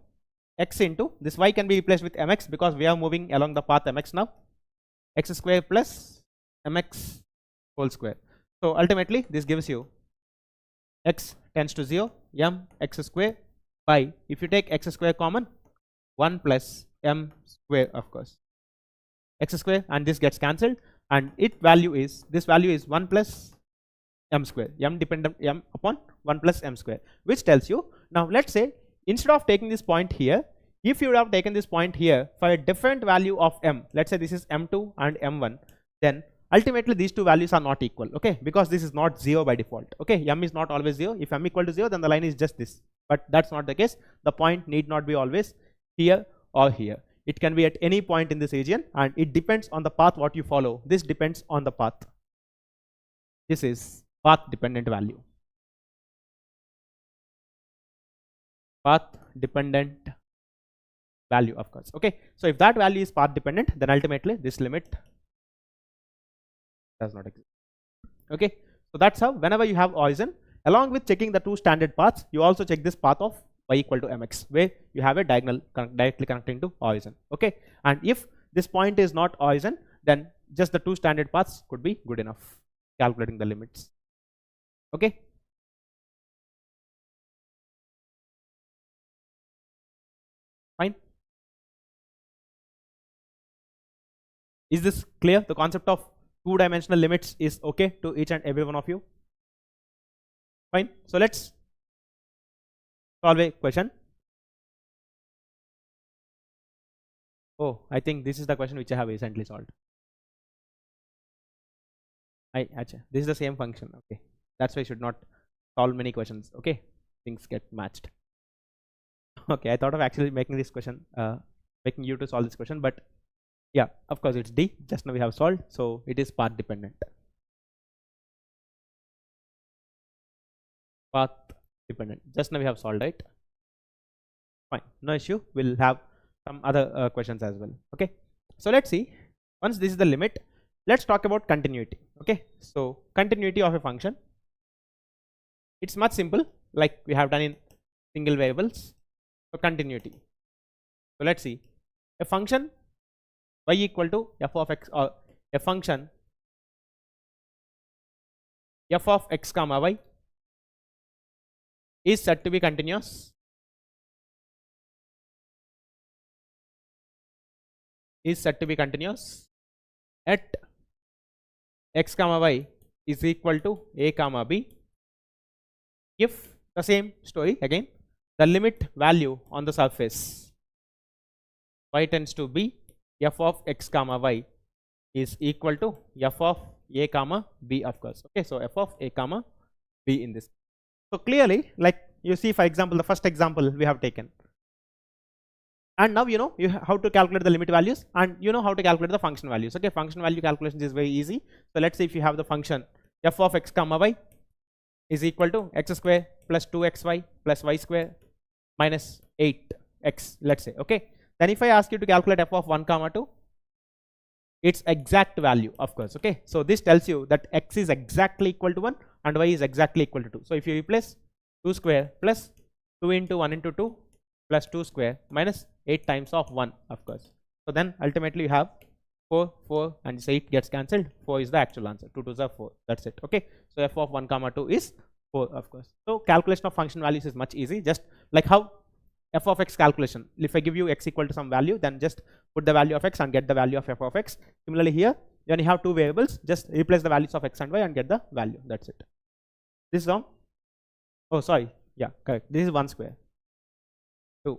x into this y can be replaced with mx because we are moving along the path mx now, x square plus mx whole square. So ultimately this gives you x tends to 0, m x square by, if you take x square common, 1 plus m square, of course, x square, and this gets cancelled, and this value is 1 plus m square, m dependent m upon 1 plus m square, which tells you, now let's say instead of taking this point here, if you would have taken this point here for a different value of m, let's say this is m2 and m1, then ultimately these two values are not equal. Okay, because this is not 0 by default. Okay, m is not always 0. If m equal to 0, then the line is just this, but that's not the case. The point need not be always here or here. It can be at any point in this region, and it depends on the path what you follow. This depends on the path. This is path dependent value. Path dependent value, of course. Okay, so if that value is path dependent, then ultimately this limit does not exist. Okay, so that's how whenever you have origin, along with checking the two standard paths, you also check this path of y equal to mx, where you have a diagonal directly connecting to origin. Okay, and if this point is not origin, then just the two standard paths could be good enough calculating the limits. Okay, fine. Is this clear? The concept of two-dimensional limits is okay to each and every one of you? Fine. So let's solve a question. Oh, I think this is the question which I have recently solved. This is the same function. Okay, that's why I should not solve many questions. Okay, things get matched. Okay, I thought of actually making this question, making you to solve this question, but yeah, of course it's D. Just now we have solved, so it is path dependent. Path dependent. Just now we have solved, right? Fine, no issue. We'll have some other questions as well. Okay, so let's see. Once this is the limit, let's talk about continuity. Okay, so continuity of a function. It's much simple, like we have done in single variables. So continuity. So let's see, a function y equal to f of x, or a function f of x comma y is said to be continuous, at x comma y is equal to a comma b if the same story again, the limit value on the surface y tends to b f of x comma y is equal to f of a comma b, of course. Okay, so f of a comma b in this. So clearly, like you see, for example, the first example we have taken, and now you know how to calculate the limit values, and you know how to calculate the function values. Okay, function value calculation is very easy. So let's say if you have the function f of x comma y is equal to x square plus 2xy plus y square minus 8x, let's say. Okay, then if I ask you to calculate f of 1 comma 2, its exact value, of course. Okay, so this tells you that x is exactly equal to 1 and y is exactly equal to 2. So if you replace 2 square plus 2 into 1 into 2 plus 2 square minus 8 times of 1, of course. So then ultimately you have 4 and this 8 gets cancelled. 4 is the actual answer. 2 2s are 4. That's it. Okay, so f of 1 comma 2 is 4, of course. So calculation of function values is much easy, just like how f of x calculation. If I give you x equal to some value, then just put the value of x and get the value of f of x. Similarly here, when you have two variables, just replace the values of x and y and get the value. That's it. This is wrong. Oh, sorry. Yeah, correct. This is 1 square. 2.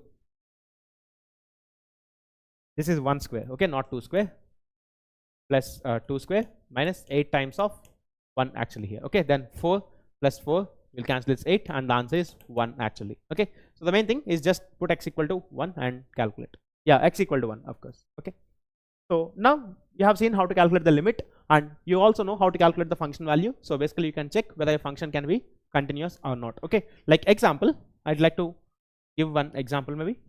This is 1 square. Okay, not 2 square. Plus 2 square minus 8 times of 1 actually here. Okay, then 4 plus 4 will cancel its 8 and the answer is 1 actually. Okay, so the main thing is just put x equal to 1 and calculate. Yeah, x equal to 1, of course. Okay, so now you have seen how to calculate the limit, and you also know how to calculate the function value. So basically you can check whether a function can be continuous or not. Okay, like example, I'd like to give one example maybe.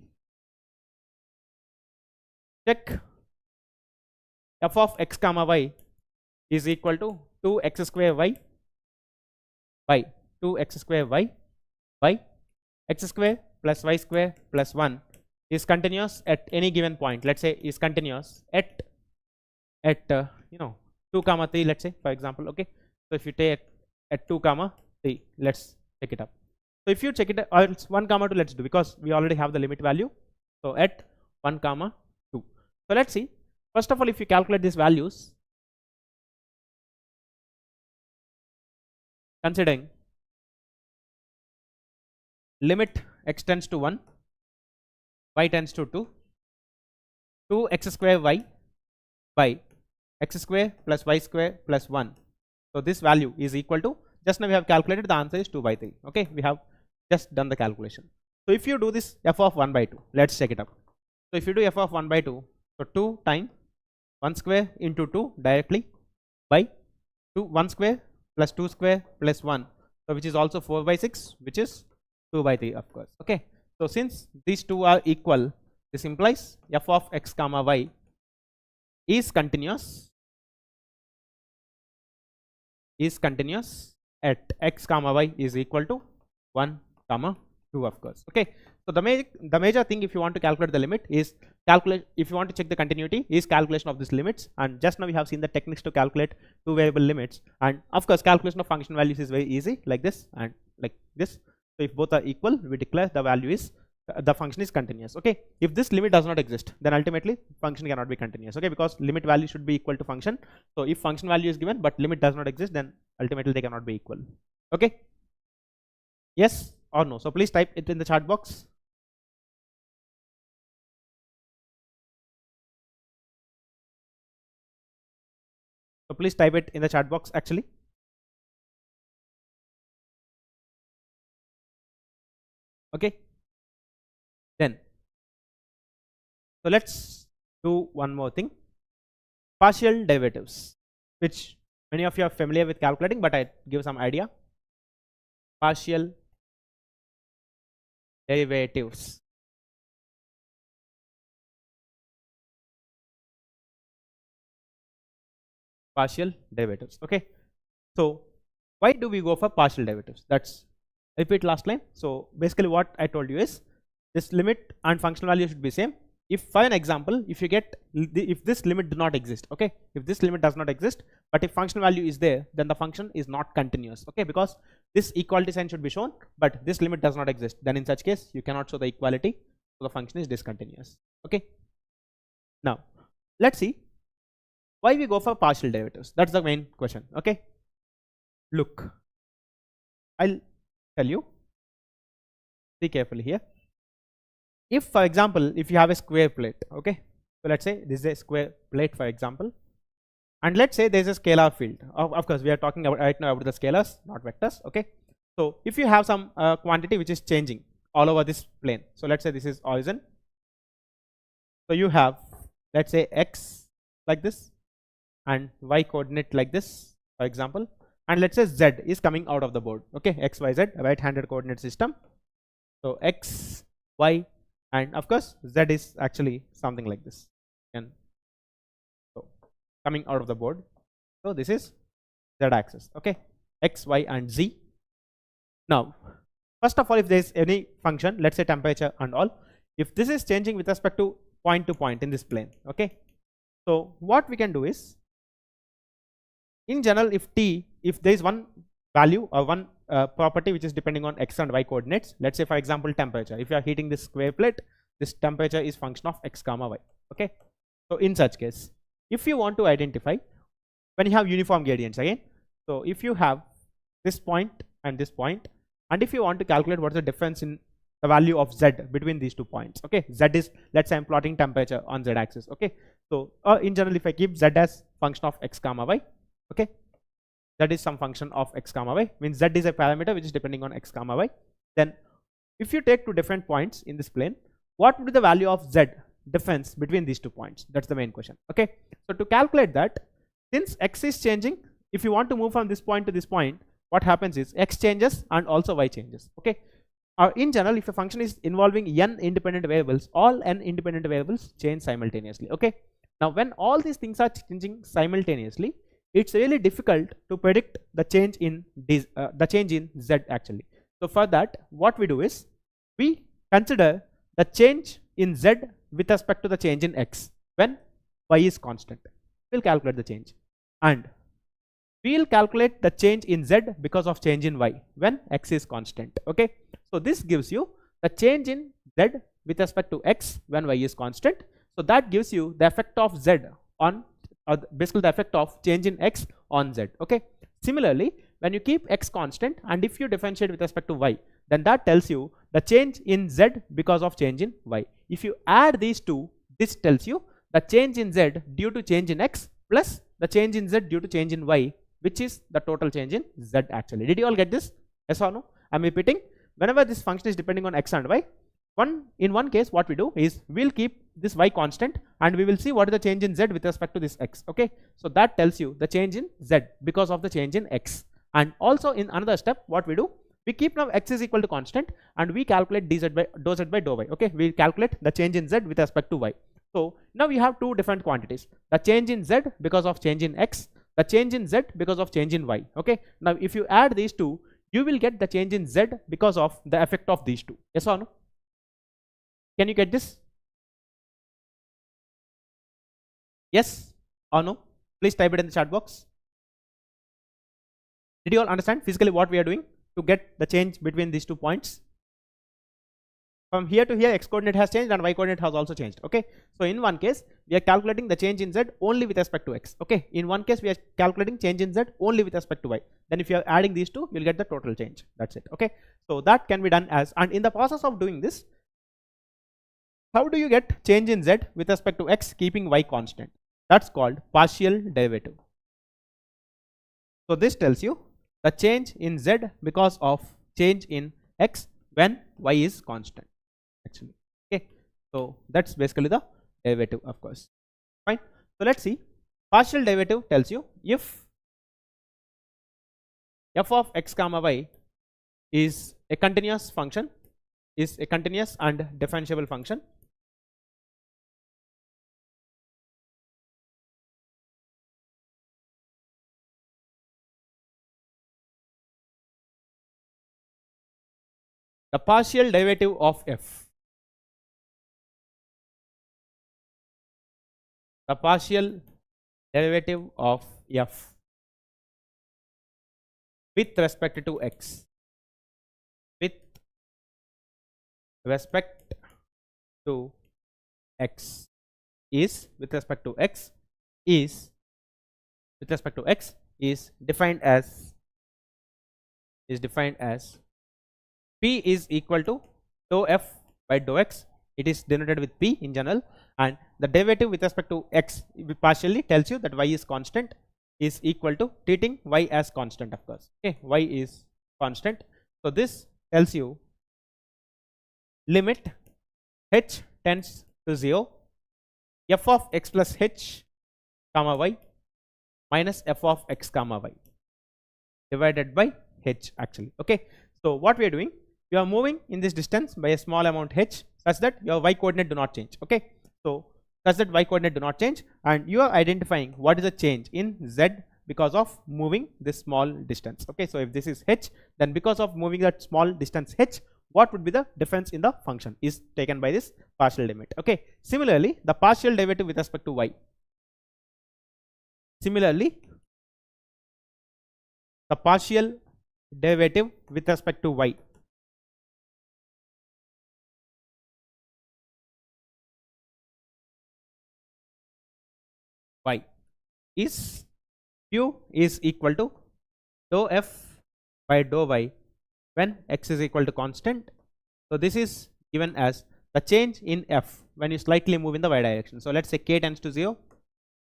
Check f of x comma y is equal to 2x square y by 2x square y by x square plus y square plus 1 is continuous at any given point. Let's say is continuous at 2 comma 3, let's say, for example. Okay, so if you take at 2 comma 3, let's check it up. So if you check it, or it's 1 comma 2, let's do, because we already have the limit value. So at 1 comma 2. So let's see. First of all, if you calculate these values, considering limit x tends to 1, y tends to 2, 2x square y by x square plus y square plus 1. So this value is equal to, just now we have calculated, the answer is 2 by 3. Okay, we have just done the calculation. So if you do this f of 1 by 2, let's check it up. So if you do f of 1 by 2, so 2 times 1 square into 2 directly by 1 square plus 2 square plus 1, so which is also 4 by 6, which is 2 by 3, of course. Okay, so since these two are equal, this implies f of x comma y is continuous at x comma y is equal to 1 comma 2, of course. Okay, so the major thing, if you want to calculate the limit, is if you want to check the continuity, is calculation of these limits. And just now we have seen the techniques to calculate two variable limits, and of course calculation of function values is very easy, like this and like this. So if both are equal, we declare the value is the function is continuous. Okay, if this limit does not exist, then ultimately function cannot be continuous. Okay, because limit value should be equal to function. So if function value is given but limit does not exist, then ultimately they cannot be equal. Okay, yes or no? So please type it in the chat box. So please type it in the chat box actually. Okay, then so let's do one more thing, partial derivatives, which many of you are familiar with calculating, but I give some idea. Partial derivatives. Partial derivatives. Okay, so why do we go for partial derivatives? That's repeat last line. So basically what I told you is this limit and function value should be same. If for an example, if you get if this limit do not exist, okay, if this limit does not exist, but if function value is there, then the function is not continuous, okay, because this equality sign should be shown, but this limit does not exist. Then in such case, you cannot show the equality, so the function is discontinuous. Okay. Now let's see why we go for partial derivatives. That's the main question. Okay. Look, I'll tell you. See carefully here. If for example, if you have a square plate, okay, so let's say this is a square plate for example, and let's say there is a scalar field. Of course we are talking about right now about the scalars, not vectors. Okay, so if you have some quantity which is changing all over this plane, so let's say this is origin, so you have, let's say, x like this and y coordinate like this for example, and let's say z is coming out of the board. Okay, x, y, z, right handed coordinate system. So x, y, and of course z is actually something like this, and so coming out of the board. So this is z axis. Okay, x, y, and z. Now first of all, if there is any function, let's say temperature and all, if this is changing with respect to point in this plane, okay, so what we can do is, in general, if there is one value or one property which is depending on x and y coordinates, let's say for example temperature, if you are heating this square plate, this temperature is function of x comma y. Okay, so in such case, if you want to identify when you have uniform gradients again, so if you have this point and this point, and if you want to calculate what's the difference in the value of z between these 2 points, okay, z is, let's say I'm plotting temperature on z axis. Okay, so in general, if I keep z as function of x comma y, okay, that is some function of x comma y, means z is a parameter which is depending on x comma y. Then if you take 2 different points in this plane, what would be the value of z difference between these 2 points? That's the main question. Okay, so to calculate that, since x is changing, if you want to move from this point to this point, what happens is x changes and also y changes. Okay, in general, if a function is involving n independent variables, all n independent variables change simultaneously. Okay, now when all these things are changing simultaneously, it's really difficult to predict the change in z actually. So for that, what we do is we consider the change in z with respect to the change in x when y is constant. We'll calculate the change, and we'll calculate the change in z because of change in y when x is constant. Okay, so this gives you the change in z with respect to x when y is constant. So that gives you the effect of z on, basically the effect of change in x on z. Okay, similarly, when you keep x constant and if you differentiate with respect to y, then that tells you the change in z because of change in y. If you add these two, this tells you the change in z due to change in x plus the change in z due to change in y, which is the total change in z actually. Did you all get this? Yes or no? I'm repeating, whenever this function is depending on x and y, in one case what we do is we'll keep this y constant and we will see what is the change in z with respect to this x. Okay, so that tells you the change in z because of the change in x. And also in another step, what we do, we keep now x is equal to constant and we calculate dz by dou z by dou y. Okay, we calculate the change in z with respect to y. So now we have 2 different quantities, the change in z because of change in x, the change in z because of change in y. Okay, now if you add these two, you will get the change in z because of the effect of these two. Yes or no? Can you get this? Yes or no? Please type it in the chat box. Did you all understand physically what we are doing to get the change between these 2 points? From here to here, x coordinate has changed and y coordinate has also changed. Okay, so in one case we are calculating the change in z only with respect to x. Okay, in one case we are calculating change in z only with respect to y. Then if you are adding these two, you'll get the total change. That's it. Okay, so that can be done as, and in the process of doing this, how do you get change in z with respect to x keeping y constant? That's called partial derivative. So this tells you the change in z because of change in x when y is constant actually. Okay, so that's basically the derivative, of course. Fine, so let's see. Partial derivative tells you if f of x comma y is a continuous function, is a continuous and differentiable function, the partial derivative of f, the partial derivative of f with respect to x, with respect to x is with respect to x is defined as p is equal to dou f by dou x. It is denoted with p in general, and the derivative with respect to x partially tells you that y is constant is equal to treating y as constant, of course. Okay, y is constant, so this tells you limit h tends to 0 f of x plus h comma y minus f of x comma y divided by h actually. Okay, so what we are doing, you are moving in this distance by a small amount h such that your y coordinate do not change. Okay, so such that y coordinate do not change, and you are identifying what is the change in z because of moving this small distance. Okay, so if this is h, then because of moving that small distance h, what would be the difference in the function is taken by this partial limit. Okay, similarly the partial derivative with respect to y, the partial derivative with respect to y is q is equal to dou f by dou y when x is equal to constant. So this is given as the change in f when you slightly move in the y direction. So let's say k tends to 0,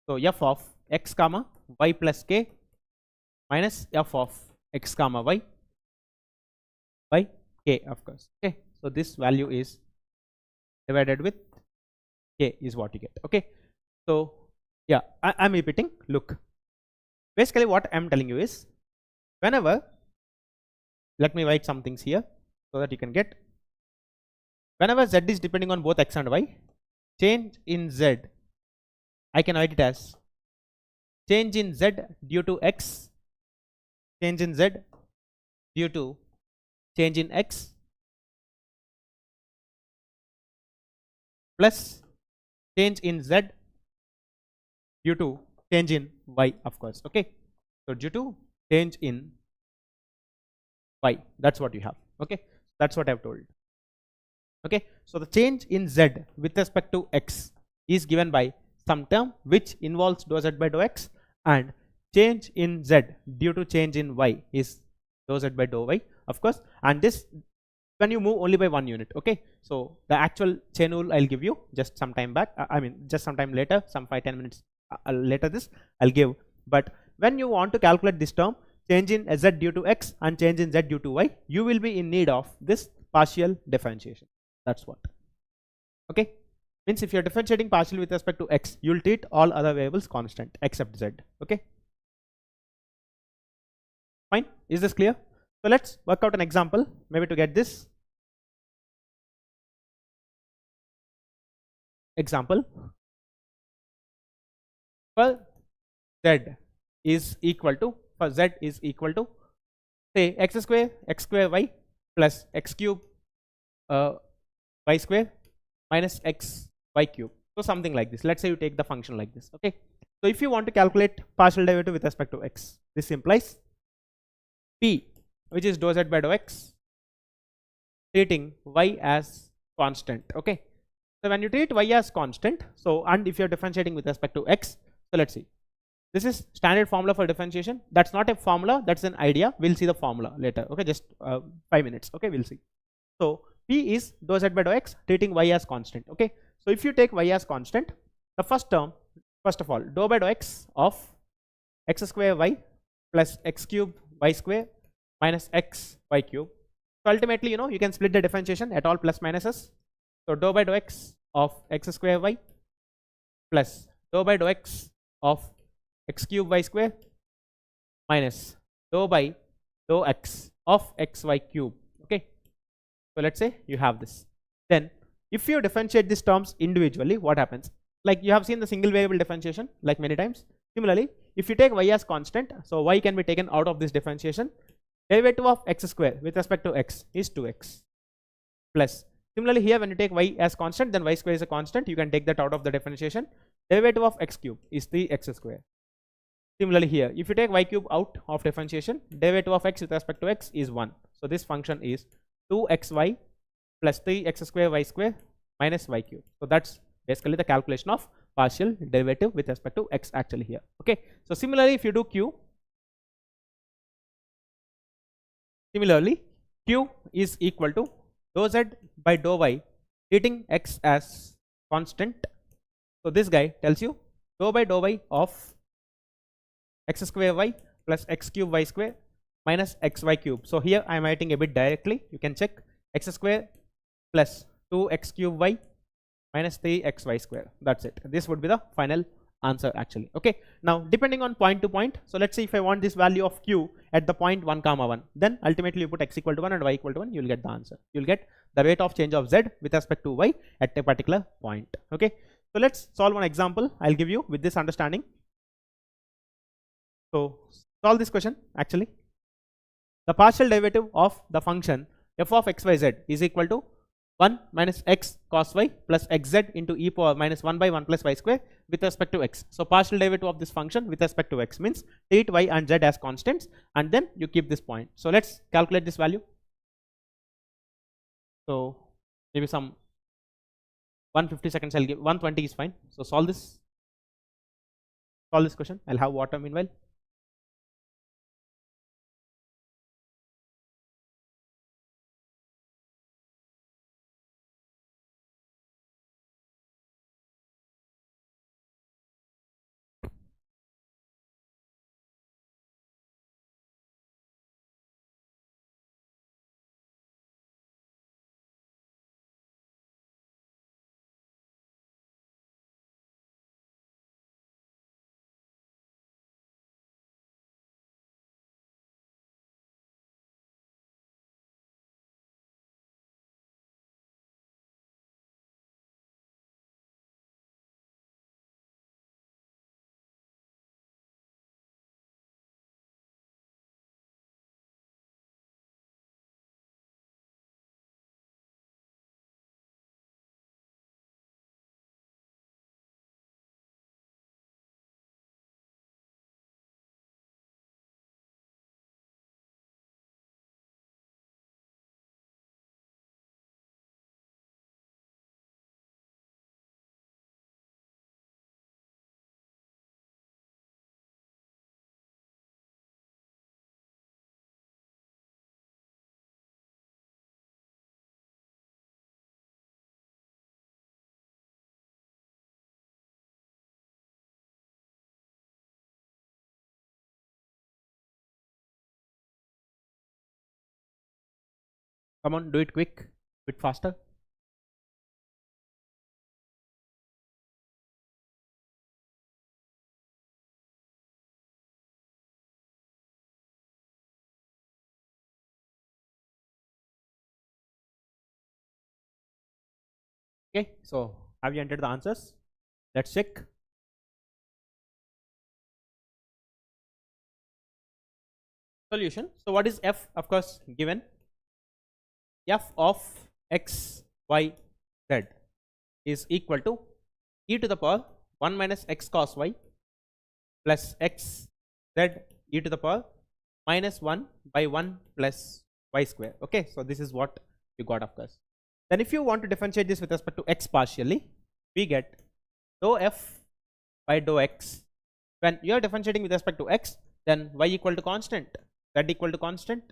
so f of x comma y plus k minus f of x comma y by k, of course. Okay, so this value is divided with k is what you get. Okay, so yeah, I'm repeating. Look, basically what I'm telling you is, whenever, let me write some things here so that you can get, whenever z is depending on both x and y, change in z, I can write it as change in z due to x, change in z due to change in x, plus change in z due to change in y, of course. Okay, so due to change in y, that's what you have. Okay, that's what I've told. Okay, so the change in z with respect to x is given by some term which involves dou z by dou x, and change in z due to change in y is dou z by dou y, of course, and this when you move only by one unit. Okay, so the actual chain rule I'll give you just some time back, just some time later, some 5-10 minutes later this I'll give. But when you want to calculate this term, change in z due to x and change in z due to y, you will be in need of this partial differentiation. That's what. Okay, means if you're differentiating partially with respect to x, you'll treat all other variables constant except z. Okay, fine, is this clear? So let's work out an example maybe to get this. Example, for z is equal to, say x square y plus x cube y square minus x y cube. So something like this. Let's say you take the function like this. Okay, so if you want to calculate partial derivative with respect to x, this implies p, which is dou z by dou x, treating y as constant. Okay, so when you treat y as constant, so, and if you're differentiating with respect to x, so let's see, this is standard formula for differentiation. That's not a formula, that's an idea. We'll see the formula later. Okay, just 5 minutes. Okay, we'll see. So p is dou z by dou x, treating y as constant. Okay, so if you take y as constant, the first term, first of all, dou by dou x of x square y plus x cube y square minus x y cube. So ultimately, you can split the differentiation at all plus minuses. So dou by dou x of x square y plus dou by dou x of x cube y square minus dou by dou x of xy cube. Okay, so let's say you have this. Then if you differentiate these terms individually, what happens? Like you have seen the single variable differentiation like many times. Similarly, if you take y as constant, so y can be taken out of this differentiation. Derivative of x square with respect to x is 2x. plus. Similarly here, when you take y as constant, then y square is a constant. You can take that out of the differentiation. Derivative of x cube is the x square. Similarly here, if you take y cube out of differentiation, derivative of x with respect to x is 1. So this function is 2xy plus 3x square y square minus y cube. So that's basically the calculation of partial derivative with respect to x actually here. Okay. So similarly, if you do q, similarly q is equal to dou z by dou y, treating x as constant. So this guy tells you dou by dou y of x square y plus x cube y square minus xy cube. So here I am writing a bit directly. You can check x square plus 2x cube y minus 3xy square. That's it. This would be the final answer actually. Okay. Now depending on point to point, so let's say if I want this value of q at the point 1 comma 1, then ultimately you put x equal to 1 and y equal to 1, you will get the answer. You will get the rate of change of z with respect to y at a particular point. Okay. So let's solve one example I'll give you with this understanding. So solve this question actually. The partial derivative of the function f of xyz is equal to 1 minus x cos y plus xz into e power minus 1 by 1 plus y square with respect to x. So partial derivative of this function with respect to x means treat y and z as constants and then you keep this point. So let's calculate this value. So maybe some 150 seconds I'll give, 120 is fine. So solve this question. I'll have water meanwhile. Come on, do it quick, bit faster. Okay, so have you entered the answers? Let's check. Solution. So what is f? Of course, given f of x, y, z is equal to e to the power 1 minus x cos y plus x z e to the power minus 1 by 1 plus y square. Okay, so this is what you got, of course. Then if you want to differentiate this with respect to x partially, we get dou f by dou x. When you are differentiating with respect to x, then y equal to constant, z equal to constant,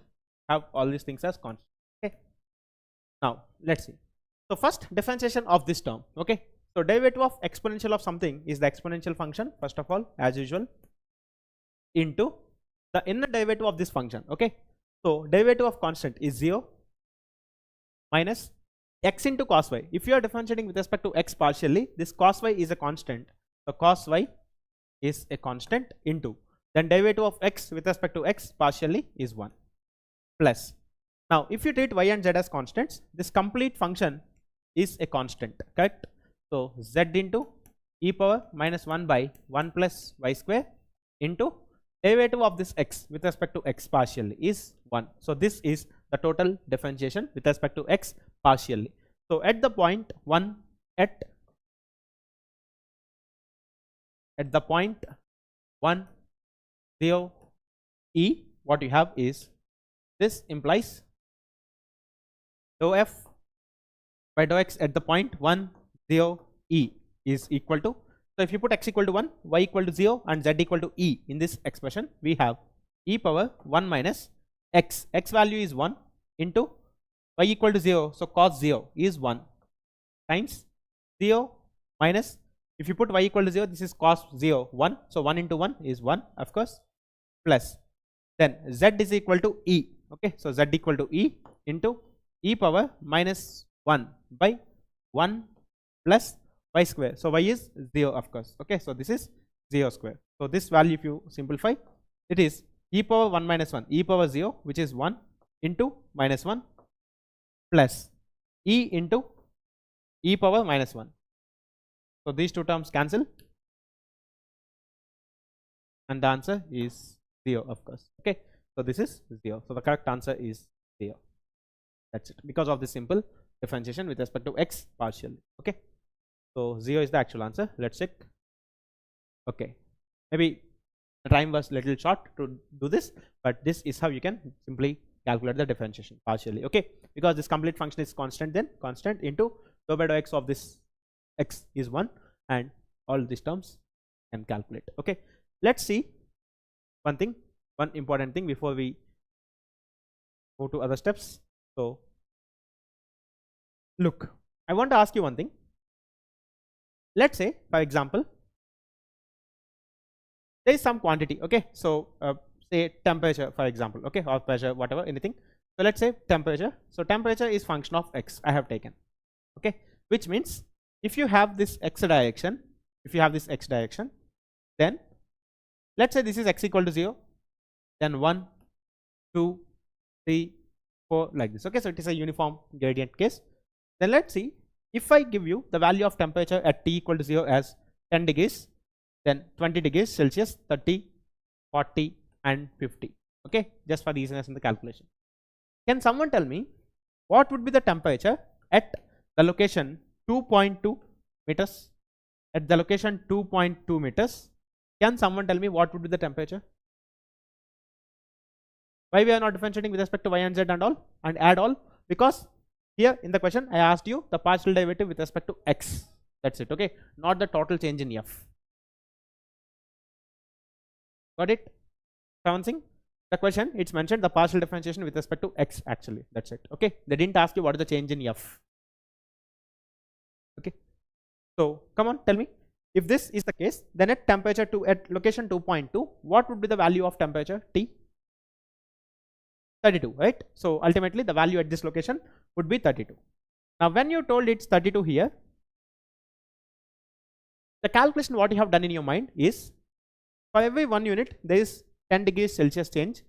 have all these things as constant. Okay. Now let's see. So first differentiation of this term. Okay. So derivative of exponential of something is the exponential function, first of all, as usual, into the inner derivative of this function. Okay. So derivative of constant is 0 minus x into cos y. If you are differentiating with respect to x partially, this cos y is a constant. So cos y is a constant into, then derivative of x with respect to x partially is 1 plus. Now if you treat y and z as constants, this complete function is a constant, correct? So z into e power minus 1 by 1 plus y square into derivative of this x with respect to x partially is 1. So this is the total differentiation with respect to x partially. So at the point 1, at the point 1, 0, E, what you have is, this implies dou f by dou x at the point 1, 0, E is equal to, so if you put x equal to 1, y equal to 0 and z equal to E in this expression, we have e power 1 minus x, x value is 1 into y equal to 0, so cos 0 is 1 times 0 minus, if you put y equal to 0, this is cos 0, 1, so 1 into 1 is 1 of course, plus then z is equal to E, okay, so z equal to E into e power minus 1 by 1 plus y square, so y is 0 of course, okay, so this is 0 square, so this value if you simplify, it is e power 1 minus 1, e power 0, which is 1 into minus 1 plus e into e power minus 1, so these two terms cancel and the answer is 0 of course, okay, so this is 0, so the correct answer is 0. That's it, because of this simple differentiation with respect to x partially, okay. So 0 is the actual answer. Let's check. Okay, maybe the time was little short to do this, but this is how you can simply calculate the differentiation partially, okay, because this complete function is constant, then constant into dou by dou x of this x is 1 and all these terms can calculate, okay. Let's see one thing, one important thing before we go to other steps. So look, I want to ask you one thing. Let's say for example there is some quantity, okay, so say temperature for example, okay, or pressure, whatever, anything. So let's say temperature, so temperature is function of x I have taken, okay, which means if you have this x direction, then let's say this is x equal to 0, then 1, 2, 3, 4 like this, okay, so it is a uniform gradient case. Then let's see, if I give you the value of temperature at t equal to 0 as 10 degrees, then 20 degrees Celsius, 30, 40 and 50, okay, just for the easiness in the calculation. Can someone tell me what would be the temperature at the location 2.2 meters? At the location 2.2 meters, can someone tell me what would be the temperature? Why we are not differentiating with respect to y and z and all and add all? Because here in the question I asked you the partial derivative with respect to x, that's it, okay, not the total change in f. Got it? Bouncing the question, it's mentioned the partial differentiation with respect to x actually, that's it, okay. They didn't ask you what is the change in f, okay. So come on, tell me, if this is the case, then at temperature 2 at location 2.2, what would be the value of temperature T? 32, right? So ultimately the value at this location would be 32. Now when you told it's 32 here, the calculation what you have done in your mind is, for every 1 unit there is 10 degrees Celsius change,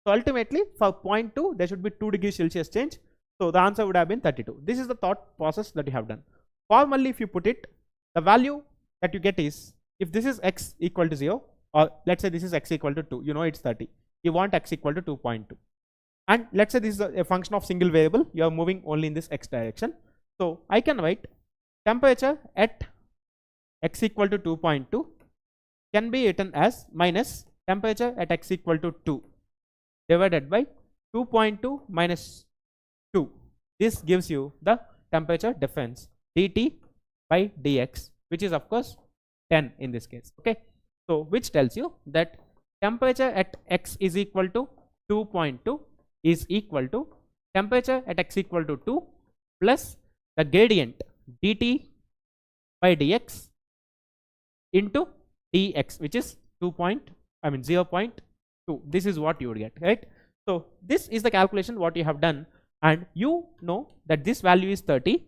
so ultimately for 0.2 there should be 2 degrees Celsius change, so the answer would have been 32. This is the thought process that you have done. Formally if you put it, the value that you get is, if this is x equal to 0, or let's say this is x equal to 2, you know it's 30, you want x equal to 2.2, and let's say this is a function of single variable, you are moving only in this x direction, so I can write temperature at x equal to 2.2 can be written as minus temperature at x equal to 2 divided by 2.2 minus 2. This gives you the temperature difference dt by dx, which is of course 10 in this case, okay. So which tells you that temperature at x is equal to 2.2 is equal to temperature at x equal to 2 plus the gradient dt by dx into dx, which is 0.2. This is what you would get, right? So this is the calculation what you have done, and you know that this value is 30.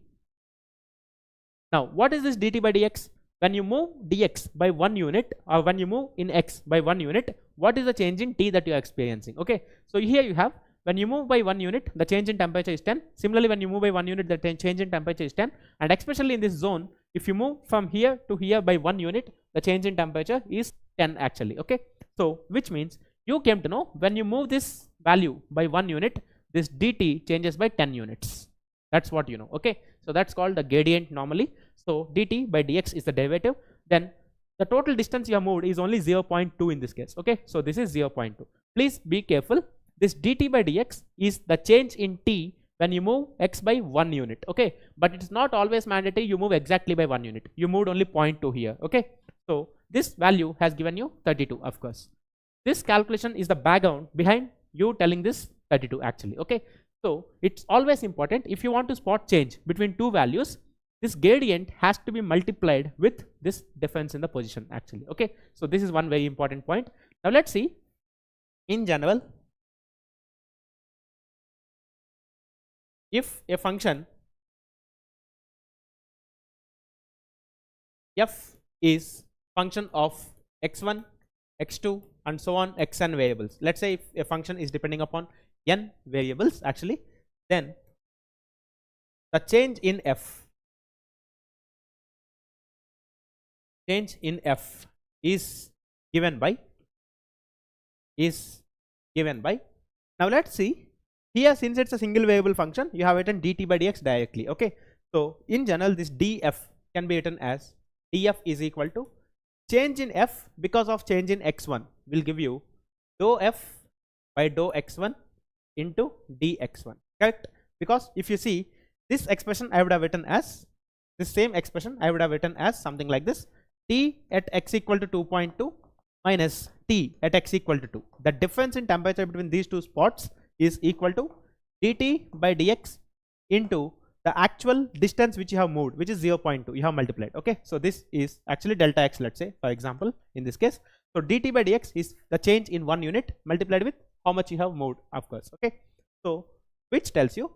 Now what is this dt by dx? When you move dx by 1 unit, or when you move in x by 1 unit, what is the change in t that you are experiencing? Okay, so here you have, when you move by 1 unit, the change in temperature is 10. Similarly, when you move by 1 unit, the change in temperature is 10. And especially in this zone, if you move from here to here by 1 unit, the change in temperature is 10 actually, okay. So which means you came to know when you move this value by 1 unit, this dt changes by 10 units. That's what you know. Okay, so that's called the gradient normally. So dt by dx is the derivative. Then the total distance you have moved is only 0.2 in this case. Okay, so this is 0.2. Please be careful. This dt by dx is the change in t when you move x by 1 unit. Okay, but it's not always mandatory you move exactly by 1 unit. You moved only 0.2 here. Okay, so this value has given you 32. Of course, this calculation is the background behind you telling this 32 actually. Okay, so it's always important if you want to spot change between two values, this gradient has to be multiplied with this difference in the position actually. Okay, so this is one very important point. Now let's see, in general, if a function f is function of x1, x2 and so on xn variables, let's say if a function is depending upon n variables actually, then the change in f is given by now let's see here, since it's a single variable function, you have written dt by dx directly. Okay, so in general this df can be written as df is equal to change in f because of change in x1 will give you dou f by dou x1 into dx1, correct? Because if you see this expression, I would have written as this same expression, I would have written as something like this: t at x equal to 2.2 minus t at x equal to 2. The difference in temperature between these two spots is equal to dt by dx into the actual distance which you have moved, which is 0.2, you have multiplied. Okay, so this is actually delta x, let's say, for example, in this case. So dt by dx is the change in 1 unit multiplied with how much you have moved, of course. Okay, so which tells you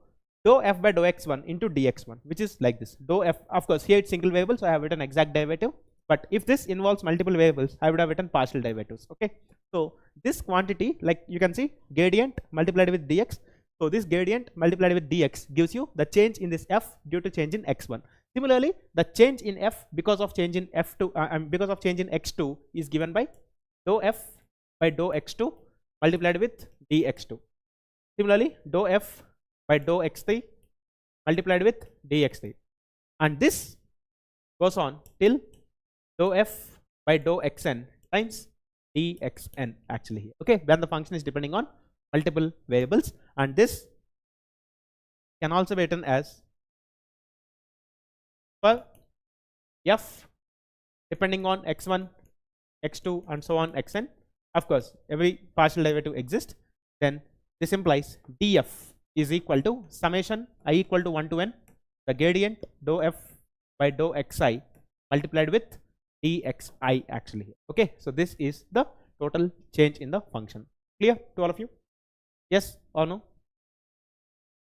dou f by dou x1 into dx1, which is like this. Dou f, of course, here it's single variable, so I have written exact derivative, but if this involves multiple variables, I would have written partial derivatives. Okay, so this quantity, like you can see, gradient multiplied with dx. So this gradient multiplied with dx gives you the change in this f due to change in x1. Similarly, the change in f because of change in f2 because of change in x2 is given by dou f by dou x2 multiplied with dx2. Similarly, dou f by dou x3 multiplied with dx3, and this goes on till dou f by dou xn times dxn actually here. Okay, when the function is depending on multiple variables, and this can also be written as for f depending on x1, x2 and so on xn. Of course, every partial derivative exists. Then this implies df is equal to summation I equal to 1 to n the gradient dou f by dou xi multiplied with dxi actually here. Okay, so this is the total change in the function. Clear to all of you? Yes or no?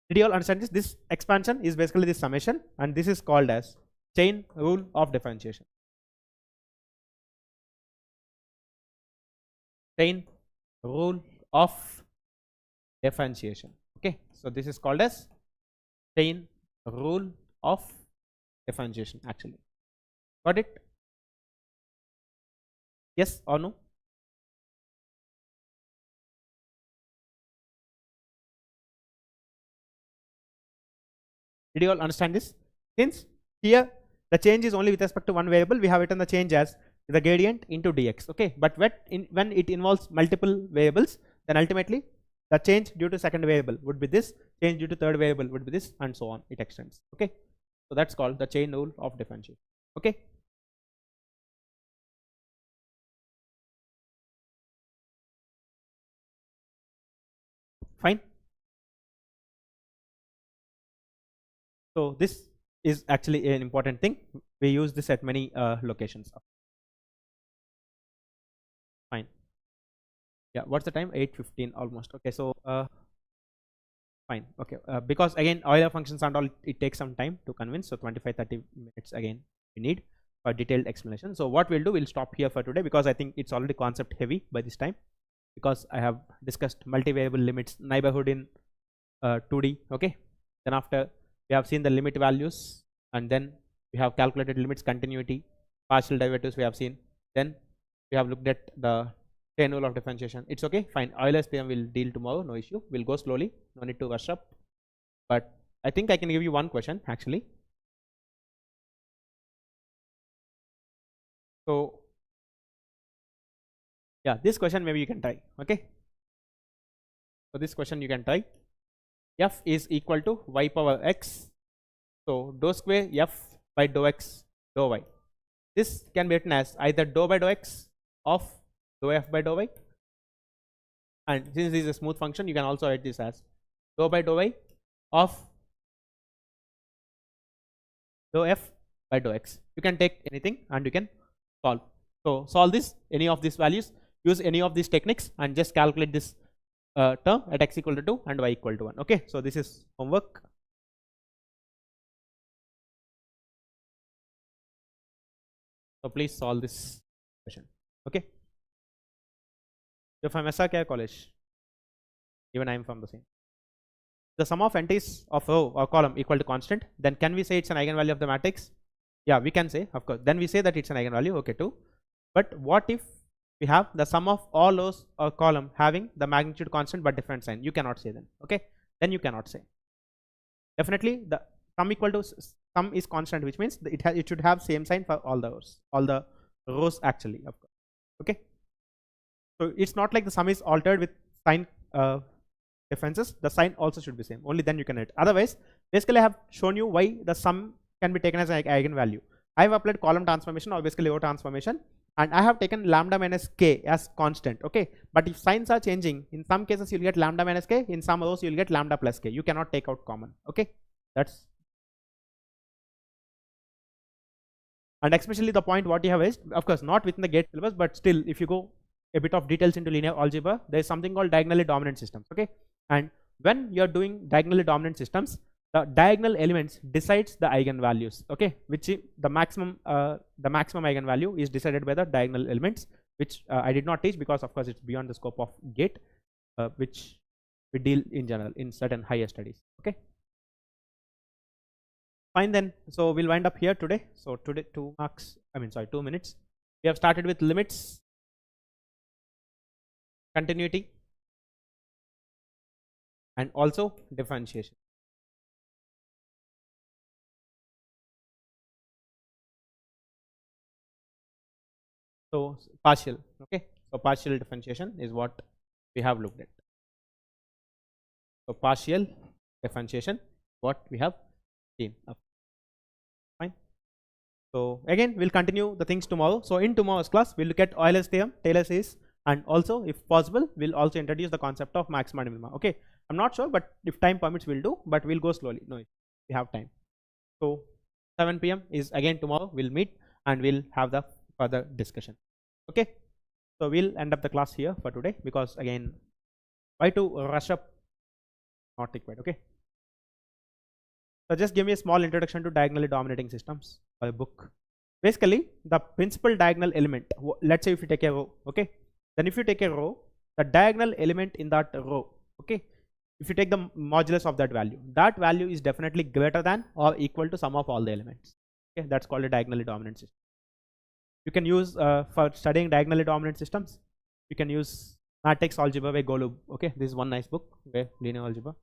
Did you all understand this? This expansion is basically this summation, and this is called as chain rule of differentiation. Chain rule of differentiation. Okay, so this is called as chain rule of differentiation actually. Got it? Yes or no? Did you all understand this? Since here the change is only with respect to one variable, we have written the change as the gradient into dx. Okay, but when it involves multiple variables, then ultimately the change due to second variable would be this, change due to third variable would be this, and so on, it extends. Okay, so that's called the chain rule of differentiation. Okay, fine. So this is actually an important thing. We use this at many locations. Fine. Yeah, what's the time? 8:15 almost. Okay, so fine. Okay, because again Euler functions and all, it takes some time to convince, so 25-30 minutes again we need for detailed explanation. So what we'll do, we'll stop here for today, because I think it's already concept heavy by this time, because I have discussed multivariable limits, neighborhood in 2D. Okay, then after we have seen the limit values, and then we have calculated limits, continuity, partial derivatives we have seen, then we have looked at the chain rule of differentiation. It's okay, fine. Euler's theorem will deal tomorrow, no issue. We'll go slowly, no need to rush up, but I think I can give you one question actually. So yeah, this question maybe you can try. Okay, so this question you can try. F is equal to y power x, so dou square f by dou x dou y. This can be written as either dou by dou x of dou f by dou y, and since this is a smooth function, you can also write this as dou by dou y of dou f by dou x. You can take anything and you can solve. So solve this, any of these values, use any of these techniques, and just calculate this term at x equal to 2 and y equal to 1. Okay, so this is homework. So please solve this question. Okay, you're from SRK college, even I am from the same. The sum of entities of row or column equal to constant, then can we say it's an eigenvalue of the matrix? Yeah, we can say, of course. Then we say that it's an eigenvalue. Okay, too. But what if we have the sum of all rows or column having the magnitude constant but different sign? You cannot say then. Okay, then you cannot say. Definitely the sum equal to sum is constant, which means it should have same sign for all the rows actually, of course. Okay, so it's not like the sum is altered with sign differences. The sign also should be same. Only then you can write. Otherwise, basically I have shown you why the sum can be taken as an eigenvalue. I have applied column transformation or basically row transformation, and I have taken lambda minus k as constant. Okay, but if signs are changing, in some cases you'll get lambda minus k, in some rows you'll get lambda plus k. You cannot take out common. Okay, that's, and especially the point what you have is, of course not within the GATE syllabus, but still if you go a bit of details into linear algebra, there is something called diagonally dominant systems. Okay, and when you are doing diagonally dominant systems, the diagonal elements decides the eigenvalues. Okay, which the maximum eigenvalue is decided by the diagonal elements, which I did not teach because of course it's beyond the scope of GATE, which we deal in general in certain higher studies. Okay, fine then. So we'll wind up here today. So today 2 minutes. We have started with limits, continuity, and also differentiation. So partial. Okay, so partial differentiation is what we have looked at. So partial differentiation, what we have seen. Fine. So again we'll continue the things tomorrow. So in tomorrow's class we'll look at Euler's theorem, Taylor series, and also if possible we'll also introduce the concept of maxima and minima. Okay, I'm not sure, but if time permits we'll do, but we'll go slowly. No, we have time. So 7 PM is again tomorrow. We'll meet and we'll have the further discussion. Okay, so we'll end up the class here for today, because again why to rush up, not required. Okay, so just give me a small introduction to diagonally dominating systems or a book. Basically the principal diagonal element, let's say if you take a row, okay, then if you take a row, the diagonal element in that row, okay, if you take the modulus of that value is definitely greater than or equal to sum of all the elements. Okay, that's called a diagonally dominant system. You can use for studying diagonally dominant systems, you can use Matrix Algebra by Golub. Okay, this is one nice book by linear algebra.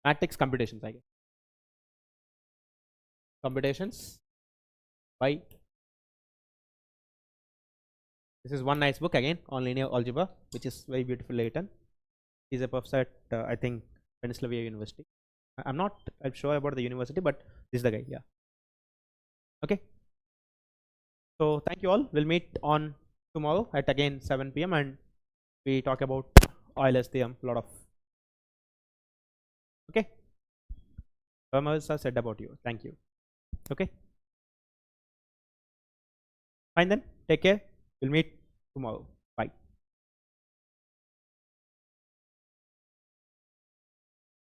Matrix Computations, I guess. Computations by, this is one nice book again on linear algebra, which is very beautifully written. He's a professor at I think Pennsylvania University. I'm not sure about the university, but this is the guy. Yeah. Okay, so thank you all. We'll meet on tomorrow at again 7 PM and we talk about Euler's theorem, lot of. Okay, Ramas are said about you. Thank you. Okay, fine then, take care. We'll meet tomorrow.